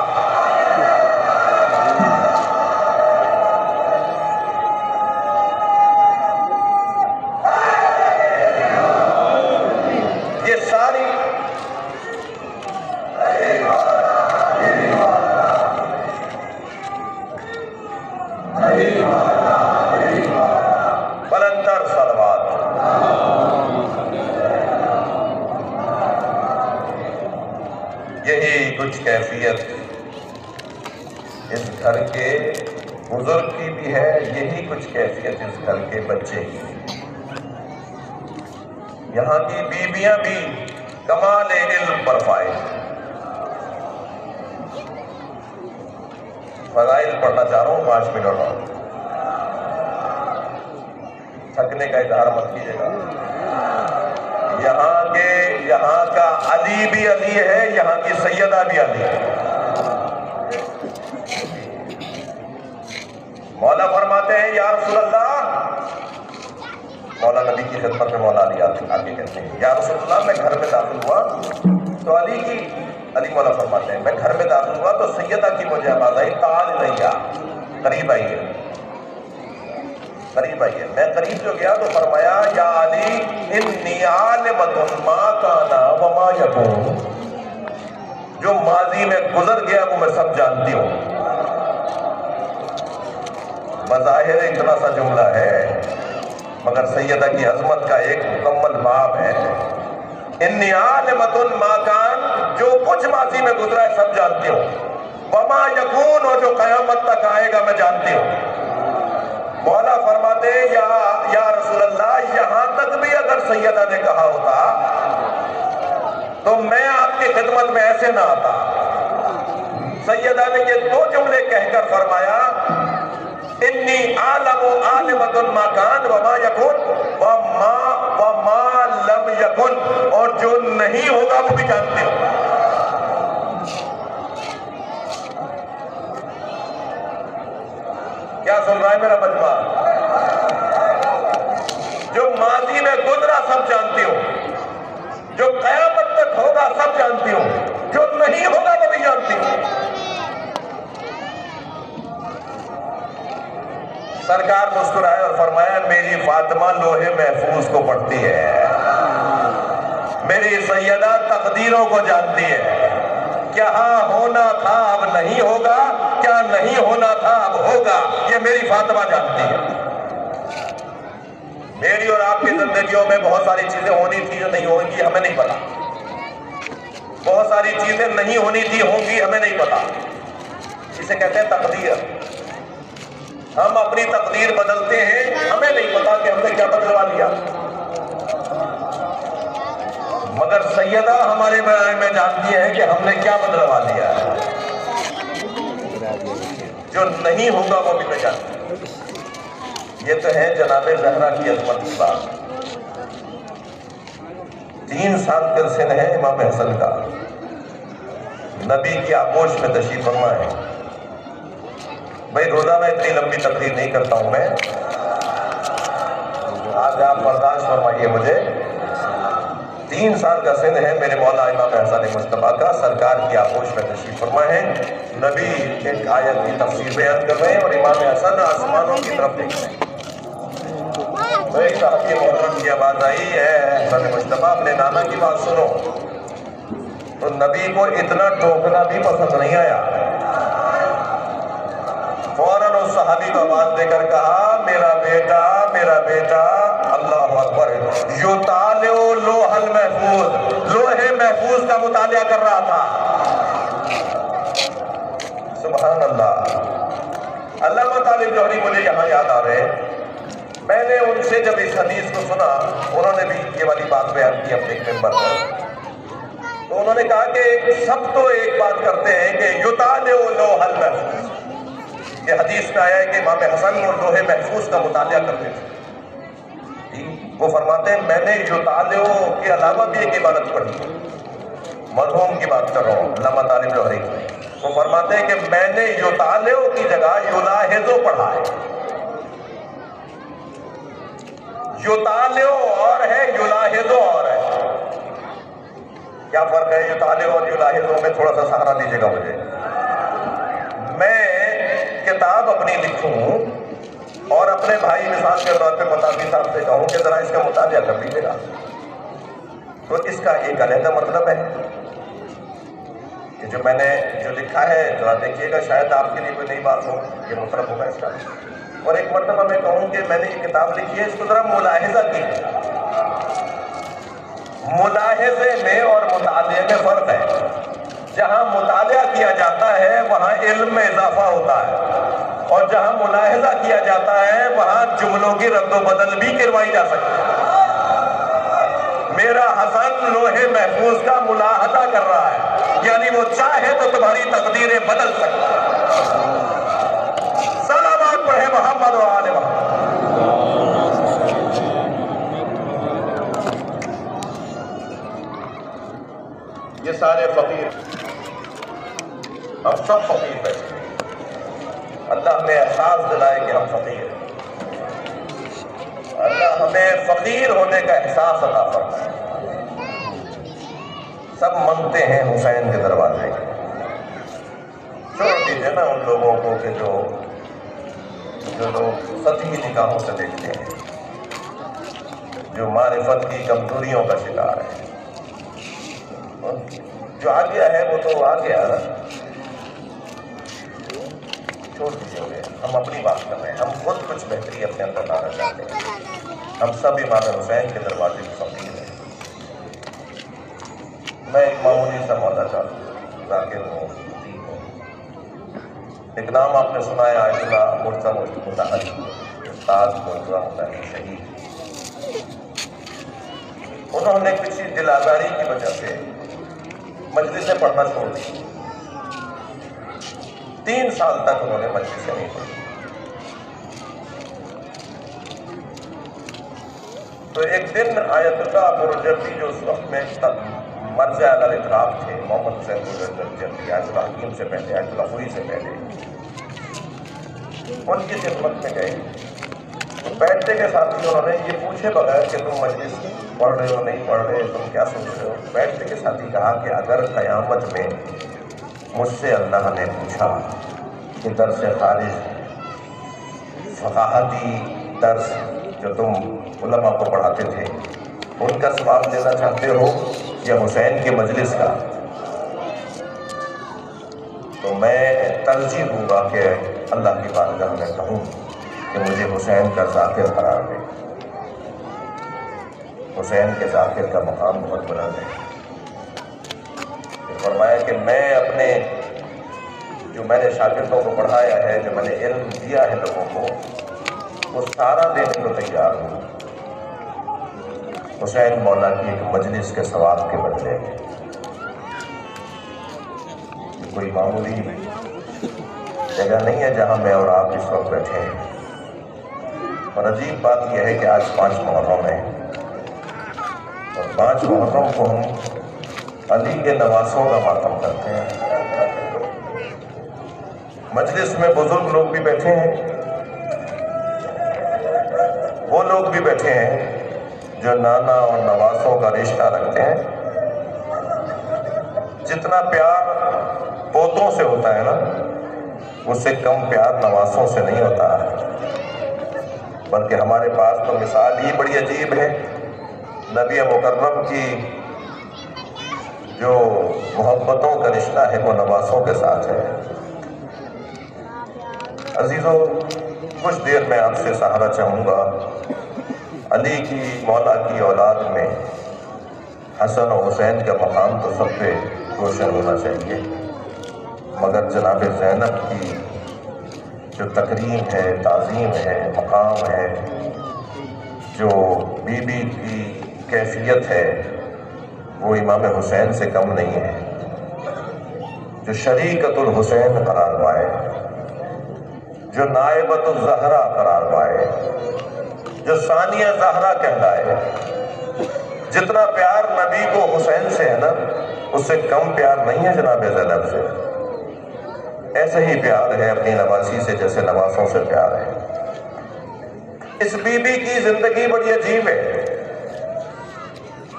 یہ ساری بلندر صلوات یہی کچھ کیفیت اس گھر کے بزرگ کی بھی ہے. یہی کچھ کیفیت اس گھر کے بچے کی. یہاں کی بیویاں بھی کمال علم پر فائز. فضائل پڑھنا چاہ رہا ہوں 5 منٹ اور. تھکنے کا اظہار مت کیجیے گا. یہاں کا علی بھی علی ہے یہاں کی سیدہ بھی علی ہے. مولا فرماتے ہیں یا رسول اللہ. مولا نبی کی خدمت میں مولا علی آگے کہتے ہیں یا رسول اللہ میں گھر میں داخل ہوا تو علی مولا فرماتے ہیں میں گھر میں داخل ہوا تو سیدہ کی مجھے آواز آئی تعال الیہ قریب آئیے قریب آئیے. میں قریب جو گیا تو فرمایا یا علی انی عالمۃ ما کان وما یکون. جو ماضی میں گزر گیا وہ میں سب جانتی ہوں. بظاہر اتنا سا جملہ ہے مگر سیدہ کی عظمت کا ایک مکمل باب ہے. انی عالمۃ ما کان جو کچھ ماضی میں گزرا ہے سب جانتی ہوں. وما یکون اور جو قیامت تک آئے گا میں جانتی ہوں. مولا فرماتے یا رسول اللہ، یہاں تک بھی اگر سیدہ نے کہا ہوتا تو میں آپ کی خدمت میں ایسے نہ آتا۔ سیدہ نے یہ دو جملے کہہ کر فرمایا، انی عالم عالمۃ ما کان وما یکن وما لم یکن، اور جو نہیں ہوگا وہ بھی جانتے ہو۔ کیا سن رہا ہے میرا مجمع؟ جو ماضی میں گزرا سب جانتی ہوں، جو قیامت تک ہوگا سب جانتی ہوں، جو نہیں ہوگا وہ بھی جانتی ہوں۔ سرکار مسکرائے اور فرمایا، میری فاطمہ لوح محفوظ کو پڑھتی ہے، میری سیدہ تقدیروں کو جانتی ہے۔ کیا ہونا تھا اب نہیں ہوگا، کیا نہیں ہونا تھا اب ہوگا، یہ میری فاطمہ جانتی ہے۔ میری اور آپ کی زندگیوں میں بہت ساری چیزیں ہونی تھی جو نہیں ہوں گی، ہمیں نہیں پتا۔ بہت ساری چیزیں نہیں ہونی تھی، ہوں گی، ہمیں نہیں پتا۔ اسے کہتے ہیں تقدیر۔ ہم اپنی تقدیر بدلتے ہیں، ہمیں نہیں پتا کہ ہم نے کیا بدلوا لیا، مگر سیدہ ہمارے بارے میں جانتی ہے کہ ہم نے کیا بدلوا لیا ہے۔ جو نہیں ہوگا وہ بھی میں جانتی ہوں۔ یہ تو ہے جناب زہرا کی عظمت کی بات۔ 3 سال کا سن ہے امام حسن کا، نبی کی آغوش میں تشریف فرما ہے۔ بھائی روزانہ اتنی لمبی تقریر نہیں کرتا ہوں میں، آج آپ برداشت فرمائیے مجھے۔ 3 سال کا سن ہے میرے مولا امام حسن مصطفیٰ کا، سرکار کی آغوش میں تشریف فرما ہے۔ نبی ایک آیت کی تفسیر بیان کر رہے ہیں اور امام حسن آسمانوں کی طرف دیکھ رہے ہیں۔ تو ایک صحابی محترم کی آواز آئی، ہے حسن مصطفیٰ اپنے نانا کی بات سنو۔ تو نبی کو اتنا ٹوکنا بھی پسند نہیں آیا، فوراً اس صحابی کو آواز دے کر کہا، میرا بیٹا اللہ اکبر، یطالع لوح المحفوظ، لوح محفوظ کا مطالعہ کر رہا تھا۔ سبحان اللہ۔ علامہ طالب جوہری مجھے یہاں یاد آ رہے ہیں، میں نے ان سے جب اس حدیث کو سنا، انہوں نے بھی یہ والی بات بیان کی اپنے ممبر پر، تو انہوں نے کہا کہ سب تو ایک بات کرتے ہیں کہ یطالع لوح المحفوظ، یہ حدیث میں آیا ہے کہ امام حسن اور لوح محفوظ کا مطالعہ کرتے تھے۔ وہ فرماتے ہیں میں نے یطالع کے علاوہ بھی ایک عبارت پڑھی، مرحوم کی بات کر رہا ہوں، علامہ طالب جوہری کی۔ وہ فرماتے ہیں کہ میں نے یطالع کی جگہ یلاحظ پڑھا ہے۔ یطالع اور ہے، یلاحظ اور ہے۔ کیا فرق ہے یطالع اور یلاحظ میں؟ تھوڑا سا سہارا دیجیے گا مجھے۔ میں کتاب اپنی لکھوں اور اپنے بھائی مثال کے طور پہ مطالبی صاحب سے کہوں کہ ذرا اس کا مطالعہ کر لیجیے گا، تو اس کا ایک علیحدہ مطلب ہے کہ جو میں نے جو لکھا ہے ذرا دیکھیے گا، شاید آپ کے لیے کوئی نئی بات ہو، یہ مطلب ہوگا اس کا۔ اور ایک مرتبہ میں کہوں کہ میں نے یہ کتاب لکھی ہے، اس کو ذرا ملاحظہ کیجیے۔ ملاحظے میں اور مطالعے میں فرق ہے۔ جہاں مطالعہ کیا جاتا ہے وہاں علم میں اضافہ ہوتا ہے، اور جہاں ملاحظہ کیا جاتا ہے وہاں جملوں کی رد و بدل بھی کروائی جا سکتی ہے۔ میرا حسن لوح محفوظ کا ملاحظہ کر رہا ہے، یعنی وہ چاہے تو تمہاری تقدیریں بدل سکتا ہے۔ صلوات پڑھے محمد و آل محمد۔ یہ سارے فقیر، ہم سب فقیر بیٹھے ہیں۔ اللہ ہمیں احساس دلائے کہ ہم فقیر ہیں، اللہ ہمیں فقیر ہونے کا احساس عطا فرمائے۔ سب منگتے ہیں حسین کے دروازے کے، چھوڑ دیجیے نا ان لوگوں کو کہ جو لوگ سطحی نگاہوں سے دیکھتے ہیں، جو معرفت کی کمزوریوں کا شکار ہے۔ جو آ گیا ہے وہ تو آ گیا نا، چھوڑ دیجیے، ہم اپنی بات کر رہے ہیں، ہم خود کچھ بہتری اپنے اندر لانا چاہتے ہیں۔ ہم سب امام حسین کے دروازے میں فقیر ہیں۔ میں ایک معمولی سا موضوع چاہتا ہوں، ذاکر ہوں، خطیب ہوں۔ ایک نام آپ نے سنا ہے، آیت اللہ مرتضی متحری، استاد موجودہ ہوتا ہے شہید، انہوں نے کسی دل آزاری کی وجہ سے مجلسیں پڑھنا چھوڑ دی، 3 سال تک انہوں نے مجلسیں نہیں پڑھی۔ تو ایک دن آیت اللہ برجردی جو اس وقت میں مرز علی الاطلاق تھے، محمد حسین برجردی آیت اللہ حکیم سے پہلے، آیت اللہ خوئی سے پہلے، ان کی خدمت میں گئے تو بیٹھتے کے ساتھ ہی انہوں نے یہ پوچھے بغیر کہ تم مجلس پڑھ رہے ہو نہیں پڑھ رہے، تم کیا سوچ رہے ہو، بیٹھتے کے ساتھ ہی کہا کہ اگر قیامت میں مجھ سے اللہ نے پوچھا کہ درس خارج فقاہتی درس جو تم علماء کو پڑھاتے تھے ان کا ثواب دینا چاہتے ہو یا حسین کی مجلس کا، تو میں ترجیح دوں گا کہ اللہ کی بارگاہ میں کہوں کہ مجھے حسین کا ذاکر قرار دے۔ حسین کے ذاکر کا مقام بہت بلند ہے۔ فرمایا کہ میں اپنے جو میں نے شاگردوں کو پڑھایا ہے، جو میں نے علم دیا ہے لوگوں کو، وہ سارا دینے کو تیار ہوں حسین مولا کی ایک مجلس کے ثواب کے بدلے میں۔ کوئی معمولی جگہ نہیں ہے جہاں میں اور آپ اس وقت بیٹھے ہیں، اور عجیب بات یہ ہے کہ آج 5 محرم ہے، اور 5 محرم کو ہم علی کے نواسوں کا ماتم کرتے ہیں۔ مجلس میں بزرگ لوگ بھی بیٹھے ہیں، وہ لوگ بھی بیٹھے ہیں جو نانا اور نواسوں کا رشتہ رکھتے ہیں۔ جتنا پیار پوتوں سے ہوتا ہے نا، اس سے کم پیار نواسوں سے نہیں ہوتا، بلکہ ہمارے پاس تو مثال ہی بڑی عجیب ہے۔ نبی مکرم کی جو محبتوں کا رشتہ ہے وہ نواسوں کے ساتھ ہے۔ عزیزوں، کچھ دیر میں آپ سے سہارا چاہوں گا۔ علی کی مولا کی اولاد میں حسن و حسین کا مقام تو سب پہ روشن ہونا چاہیے، مگر جناب زینب کی جو تکریم ہے، تعظیم ہے، مقام ہے، جو بی بی کی کیفیت ہے، وہ امام حسین سے کم نہیں ہے۔ جو شریکت الحسین قرار پائے، جو نائبت الزہرا قرار پائے، جو ثانیہ زہرا کہلائے، جتنا پیار نبی کو حسین سے ہے نا، اس سے کم پیار نہیں ہے جناب زینب سے۔ ایسے ہی پیار ہے اپنی نواسی سے جیسے نواسوں سے پیار ہے۔ اس بی بی کی زندگی بڑی عجیب ہے۔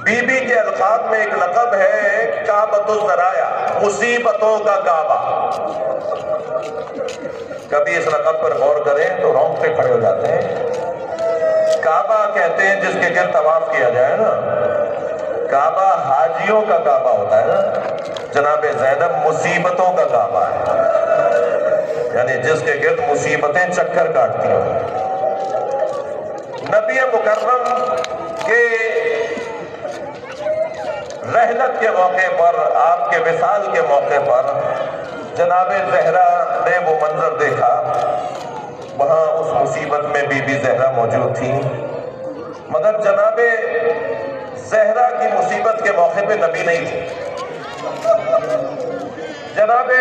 بی بی کے القاب میں ایک لقب ہے کعبۃ الذرائع، مصیبتوں کا کعبہ۔ کبھی اس لقب پر غور کریں تو رونگٹے کھڑے ہو جاتے ہیں۔ کعبہ کہتے ہیں جس کے گرد طواف کیا جائے نا، کعبہ حاجیوں کا کعبہ ہوتا ہے نا، جناب زینب مصیبتوں کا کعبہ ہے، یعنی جس کے گرد مصیبتیں چکر کاٹتی ہیں۔ نبی مکرم کے رحلت کے موقع پر، آپ کے وصال کے موقع پر جناب زہرا نے وہ منظر دیکھا۔ وہاں اس مصیبت میں بی بی زہرا موجود تھی، مگر جناب زہرا کی مصیبت کے موقع پہ نبی نہیں تھے۔ جناب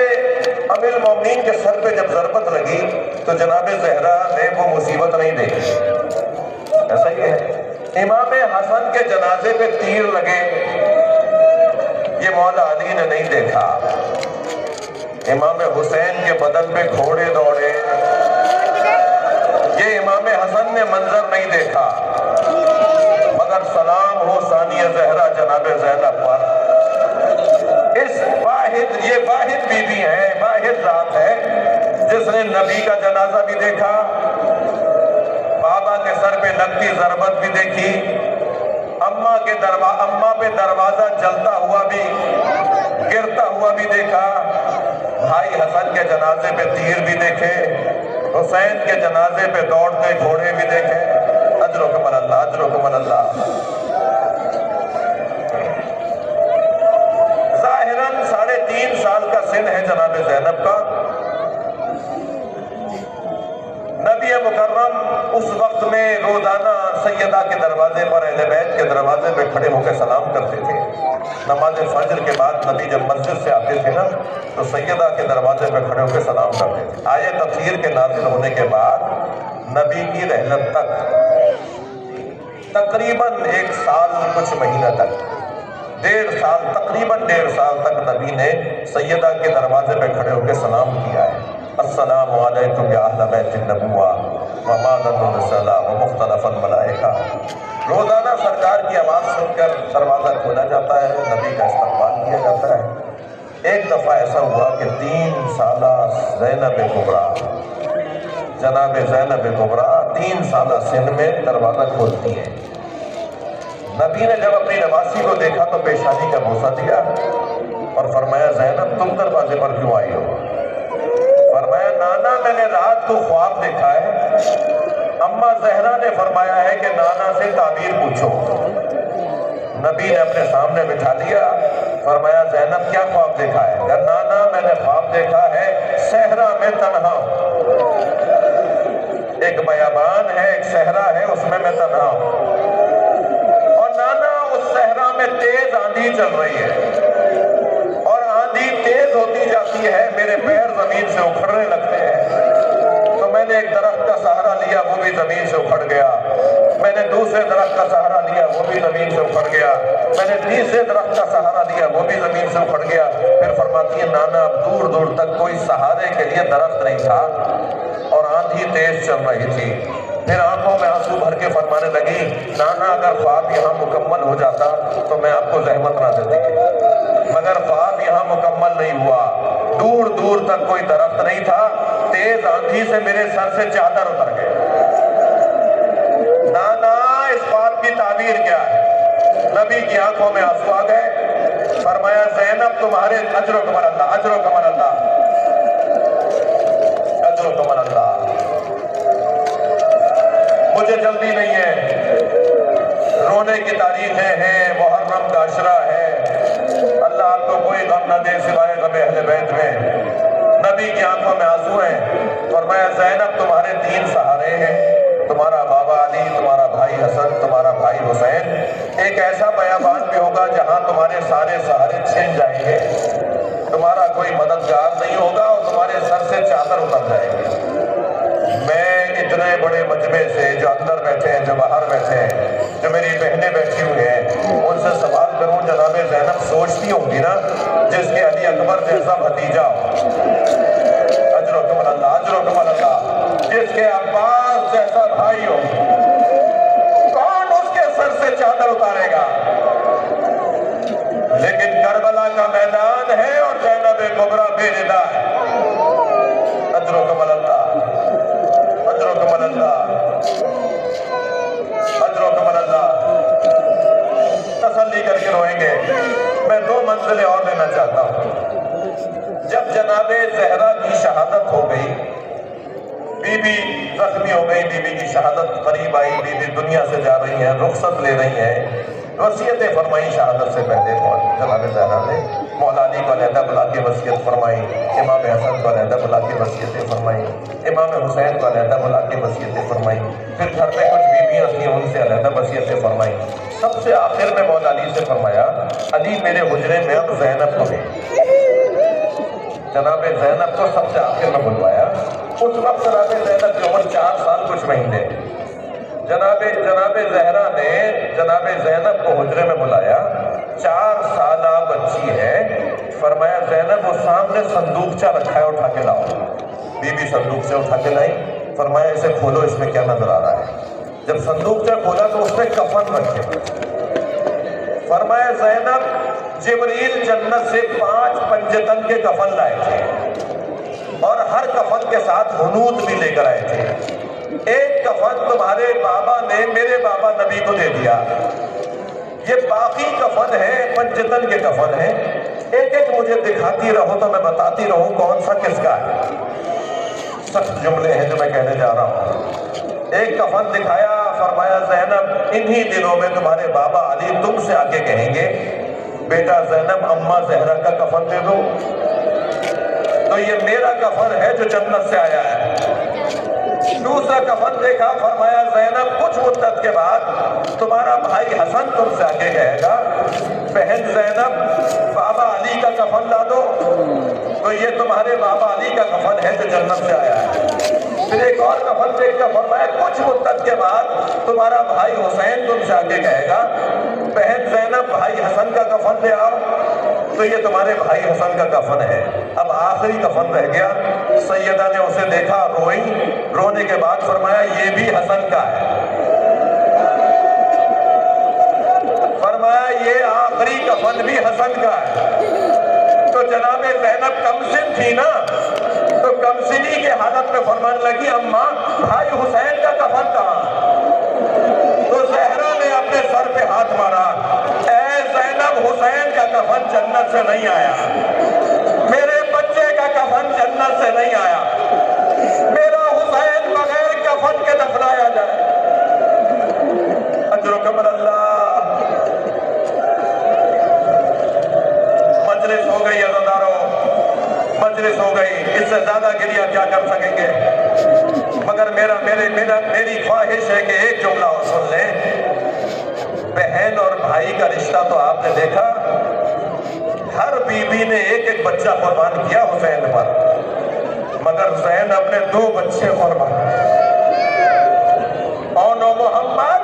ام المومنین کے سر پہ جب ضربت لگی تو جناب زہرا نے وہ مصیبت نہیں دیکھی۔ ایسا ہی ہے، امام حسن کے جنازے پہ تیر لگے، یہ مولا علی نے نہیں دیکھا۔ امام حسین کے بدن پہ گھوڑے دوڑے، یہ امام حسن نے منظر نہیں دیکھا، مگر سلام ہو ثانیہ زہرا جناب زینب پر۔ یہ واحد بی بی ہے، واحد ذات ہے جس نے نبی کا جنازہ بھی دیکھا، بابا کے سر پہ لگتی ضربت بھی دیکھی، اماں پہ دروازہ جلتا ہوا بھی، گرتا ہوا بھی دیکھا، بھائی حسن کے جنازے پہ تیر بھی دیکھے، حسین کے جنازے پہ دوڑتے گھوڑے بھی دیکھے۔ اجرکم اللہ، اجرکم اللہ۔ ظاہراً 3.5 سال کا سن ہے جناب زینب کا، نبی مکرم اس وقت میں روزانہ سیدہ کے دروازے پر، اہل بیت کے دروازے پہ کھڑے ہو کے سلام کرتے تھے۔ نماز فجر کے بعد نبی جب مسجد سے آتے تھے نا تو سیدہ کے دروازے پہ کھڑے ہو کے سلام کرتے تھے۔ آیت تفسیر کے نازل ہونے کے بعد نبی کی رحلت تک تقریباً 1 سال کچھ مہینہ تک، 1.5 سال، تقریباً 1.5 سال تک نبی نے سیدہ کے دروازے پہ کھڑے ہو کے سلام کیا ہے۔ السلام علیکم یا اہل بیت النبوہ ومادۃ الرسالہ ومختلف الملائکہ۔ روزانہ سرکار کی آواز سن کر دروازہ کھولا جاتا ہے، نبی کا استقبال کیا جاتا ہے۔ ایک دفعہ ایسا ہوا کہ 3 سالہ زینب کبریٰ، جناب زینب کبریٰ 3 سالہ سن میں دروازہ کھولتی ہیں۔ نبی نے جب اپنی نواسی کو دیکھا تو پیشانی کا بوسہ دیا اور فرمایا زینب تم دروازے پر کیوں آئی ہو؟ فرمایا نانا میں نے رات کو خواب دیکھا ہے، اماں زہرا نے فرمایا ہے کہ نانا سے تعبیر پوچھو۔ نبی نے اپنے سامنے بٹھا لیا، فرمایا زینب کیا خواب دیکھا ہے؟ کہ نانا میں نے خواب دیکھا ہے صحرا میں تنہا ہوں، ایک بیابان ہے، ایک صحرا ہے، اس میں تنہا ہوں، اور نانا اس صحرا میں تیز آندھی چل رہی ہے، اور آندھی تیز ہوتی جاتی ہے، میرے پیر زمین سے اکھڑنے لگتے ہیں، تو میں نے ایک درخت کا سہارا لیا، وہ بھی زمین سے اکھڑ گیا، میں نے دوسرے درخت کا سہارا لیا، وہ بھی زمین سے اکھڑ گیا، میں نے تیسرے درخت کا سہارا لیا، وہ بھی زمین سے اکھڑ گیا۔ پھر فرماتی ہے نانا اب دور دور تک کوئی سہارے کے لیے درخت نہیں تھا اور آندھی تیز چل رہی تھی۔ پھر آنکھوں میں آنسو بھر کے فرمانے لگی نانا اگر خواب یہاں مکمل ہو جاتا تو میں آپ کو زحمت نہ دیتی، مگر خواب یہاں مکمل نہیں ہوا، دور دور تک کوئی درخت نہیں تھا، تیز آندھی سے میرے سر سے چادر اتر گئے۔ نانا اس بات کی تعبیر کیا ہے؟ نبی کی آنکھوں میں آنسو آ گئے، فرمایا زینب تمہارے اجر و کمال اللہ، اجر و کمال اللہ، اجر و کمال اللہ، مجھے جلدی نہیں ہے، رونے کی تاریخیں ہیں، محرم کا عشرہ ہے، اللہ آپ کو کوئی غم نہ دے سوائے غم اہل بیت میں۔ نبی کی آنکھوں میں آنسو ہیں، فرمایا زینب تمہارے 3 سہارے ہیں، تمہارا بابا علی، تمہارا بھائی حسن، تمہارا بھائی حسین، ایک ایسا بیابان بھی ہوگا جہاں تمہارے سارے سہارے چھن جائیں گے، تمہارا کوئی مددگار نہیں ہوگا اور تمہارے سر سے چادر اتر جائے گی۔ میں اتنے بڑے مجمع سے جو اندر بیٹھے ہیں، جو باہر بیٹھے ہیں، جو میری بہنیں بیٹھی ہوئی ہیں، ان سے سوال کروں جناب زینب سوچتی ہوں گی نا جس کے علی اکبر جیسا بھتیجا ہو، اجر و کمال اللہ، اجر و کمال اللہ، جس کے عباس جیسا بھائی ہو، کون اس کے سر سے چادر اتارے گا؟ لیکن کربلا کا میدان ہے اور زینب کبریٰ بے ندا ہے، اجر و کمال اللہ، اجر و کمال اللہ، اجر و کمال اللہ۔ تسلی کر کے روئیں گے۔ میں 2 منزلیں اور لینا چاہتا ہوں۔ جب جناب زہرا کی شہادت ہو گئی، بی بی زخمی ہو گئی، بی بی کی شہادت قریب آئی، بی بی دنیا سے جا رہی ہیں، رخصت لے رہی ہیں، وصیتیں فرمائی شہادت سے پہلے جناب زہرا نے، مولا علی کو علیحدہ بلا کے وصیت فرمائی، امام حسن کو علیحدہ بلا کے وصیتیں فرمائی، امام حسین کو علیحدہ بلا کے وصیتیں فرمائی، پھر گھر میں کچھ بیویاں تھیں ان سے علیحدہ وصیتیں فرمائی، سب سے آخر میں مولا علی سے فرمایا علی میرے حجرے میں اب زینب کو دے، جناب زینب کو سب سے آخر میں بلوایا۔ اس وقت جناب زینب کی عمر 4 سال کچھ مہینے، جناب زہرا نے جناب زینب کو حجرے میں بلایا، 4 سالہ بچی ہے، فرمایا زینب وہ سامنے صندوقچہ رکھا ہے اٹھا کے لاؤ، بی بی صندوق سے اٹھا کے لائی، فرمایا اسے کھولو اس میں کیا نظر آ رہا ہے۔ جب صندوقچہ کھولا تو اس میں کفن رکھے، فرمایا زینب جبریل جنت سے 5 پنجتن کے کفن لائے تھے اور ہر کفن کے ساتھ حنوط بھی لے کر آئے تھے، ایک کفن تمہارے بابا نے میرے بابا نبی کو دے دیا، یہ باقی کفن ہے پنجتن کے کفن ہیں، ایک ایک مجھے دکھاتی رہو تو میں بتاتی رہوں کون سا کس کا ہے۔ سخت جملے ہیں جو میں کہنے جا رہا ہوں۔ ایک کفن دکھایا، فرمایا زینب انہی دنوں میں تمہارے بابا علی تم سے آ کے کہیں گے بیٹا زینب اماں زہرا کا کفن دے دو، تو یہ میرا کفن ہے جو جنت سے آیا ہے، دوسرا کفن دیکھا، فرمایا زینب کچھ مدت کے بعد تمہارا بھائی حسن تم سے آگے کہے گا بہن زینب بابا علی کا کفن لا دو، تو یہ تمہارے بابا علی کا کفن ہے جو جنت سے آیا ہے۔ پھر ایک اور کفن دیکھ کر فرمایا کچھ مدت کے بعد تمہارا بھائی حسین تم سے آگے کہے گا بہن زینب بھائی حسن کا کفن لے آؤ، تو یہ تمہارے بھائی حسن کا کفن ہے۔ اب آخری کفن رہ گیا، سیدہ نے اسے دیکھا، روئی، رونے کے بعد فرمایا یہ بھی حسن کا ہے، فرمایا یہ آخری کفن بھی حسن کا ہے۔ تو جناب زینب کمسن تھی نا، تو کمسنی کے حالت میں فرمان لگی اماں بھائی حسین کا کفن کہاں؟ تو زہرا نے اپنے سر پہ ہاتھ مارا، اے زینب حسین کا کفن جنت سے نہیں آیا، میرے بچے کا کفن جنت سے نہیں آیا، میرا حسین بغیر کفن کے دفنایا جائے۔ اجرکم اللہ۔ مجلس ہو گئی عزیزانو، مجلس ہو گئی، اس سے زیادہ گریہ کیا کر سکیں گے؟ مگر میری خواہش ہے کہ ایک جملہ اور سن لیں۔ بہن اور بھائی کا رشتہ تو آپ نے دیکھا، ہر بیوی نے ایک ایک بچہ قربان کیا حسین پر، مگر زینب نے 2 بچے قربان کیے۔ اون و محمد،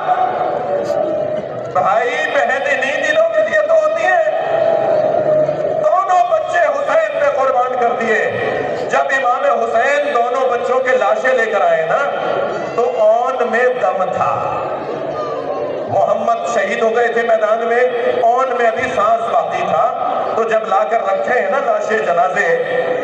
بھائی بہن انہی دنوں کے لیے تو ہوتی ہیں، دونوں بچے حسین پہ قربان کر دیے۔ جب امام حسین دونوں بچوں کے لاشیں لے کر آئے نا تو اون میں دم تھا، محمد شہید ہو گئے تھے میدان میں، اون میں ابھی سانس باقی تھا، تو جب لا کر رکھے ہیں نا لاشیں جنازے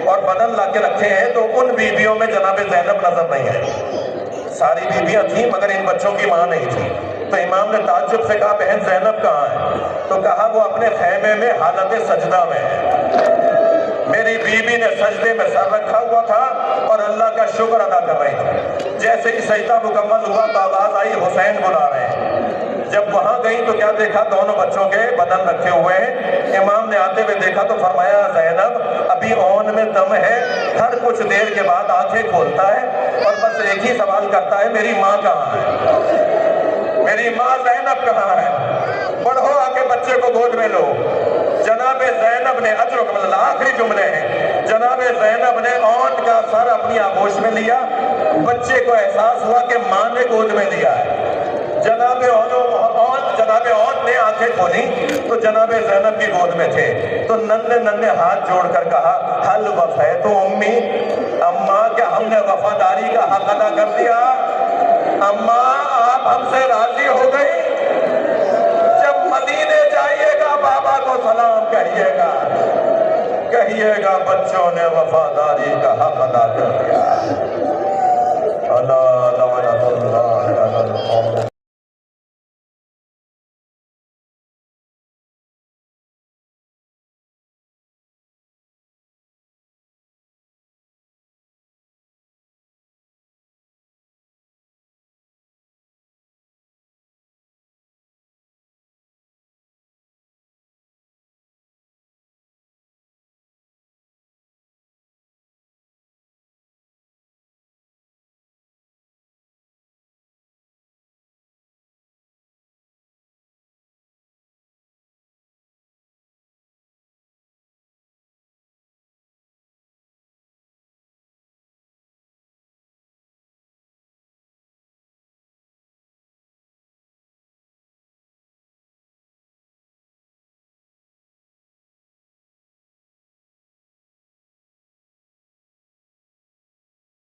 اور بدن لا کے رکھے ہیں تو ان بیویوں میں جناب زینب نظر نہیں آئی۔ ساری بیویاں تھیں مگر ان بچوں کی ماں نہیں تھی۔ تو امام نے تعجب سے کہا بہن زینب کہاں ہے؟ تو کہا وہ اپنے خیمے میں حالت سجدہ میں ہے، میری بیوی نے سجدے میں سر رکھا ہوا تھا اور اللہ کا شکر ادا کر رہی تھی۔ جیسے ہی سجدہ مکمل ہوا تو آواز آئی حسین بلا رہے ہیں۔ جب وہاں گئی تو کیا دیکھا؟ دونوں بچوں کے بدن رکھے ہوئے ہیں۔ امام نے آتے ہوئے دیکھا تو فرمایا زینب ابھی اون میں دم ہے، ہر کچھ دیر کے بعد آنکھیں کھولتا ہے اور بس ایک ہی سوال کرتا ہے میری ماں کہاں ہے، میری ماں زینب کہاں ہے؟ پڑھو آ کے بچے کو گود میں لو۔ جناب زینب نے اجرکم اللہ، آخری جملے ہیں، جناب زینب نے اون کا سر اپنی آغوش میں لیا، بچے کو احساس ہوا کہ ماں نے گود میں لیا ہے۔ جناب اون نے آنکھیں کھولی تو جناب زینب کی گود میں تھے، تو ننھے ہاتھ جوڑ کر کہا حل وفیت امی، اماں کیا ہم نے وفاداری کا حق ادا کر دیا؟ اماں آپ ہم سے راضی ہو گئی؟ جب مدینے جائیے گا بابا کو سلام کہیے گا بچوں نے وفاداری کا حق ادا کر دیا۔ اللہ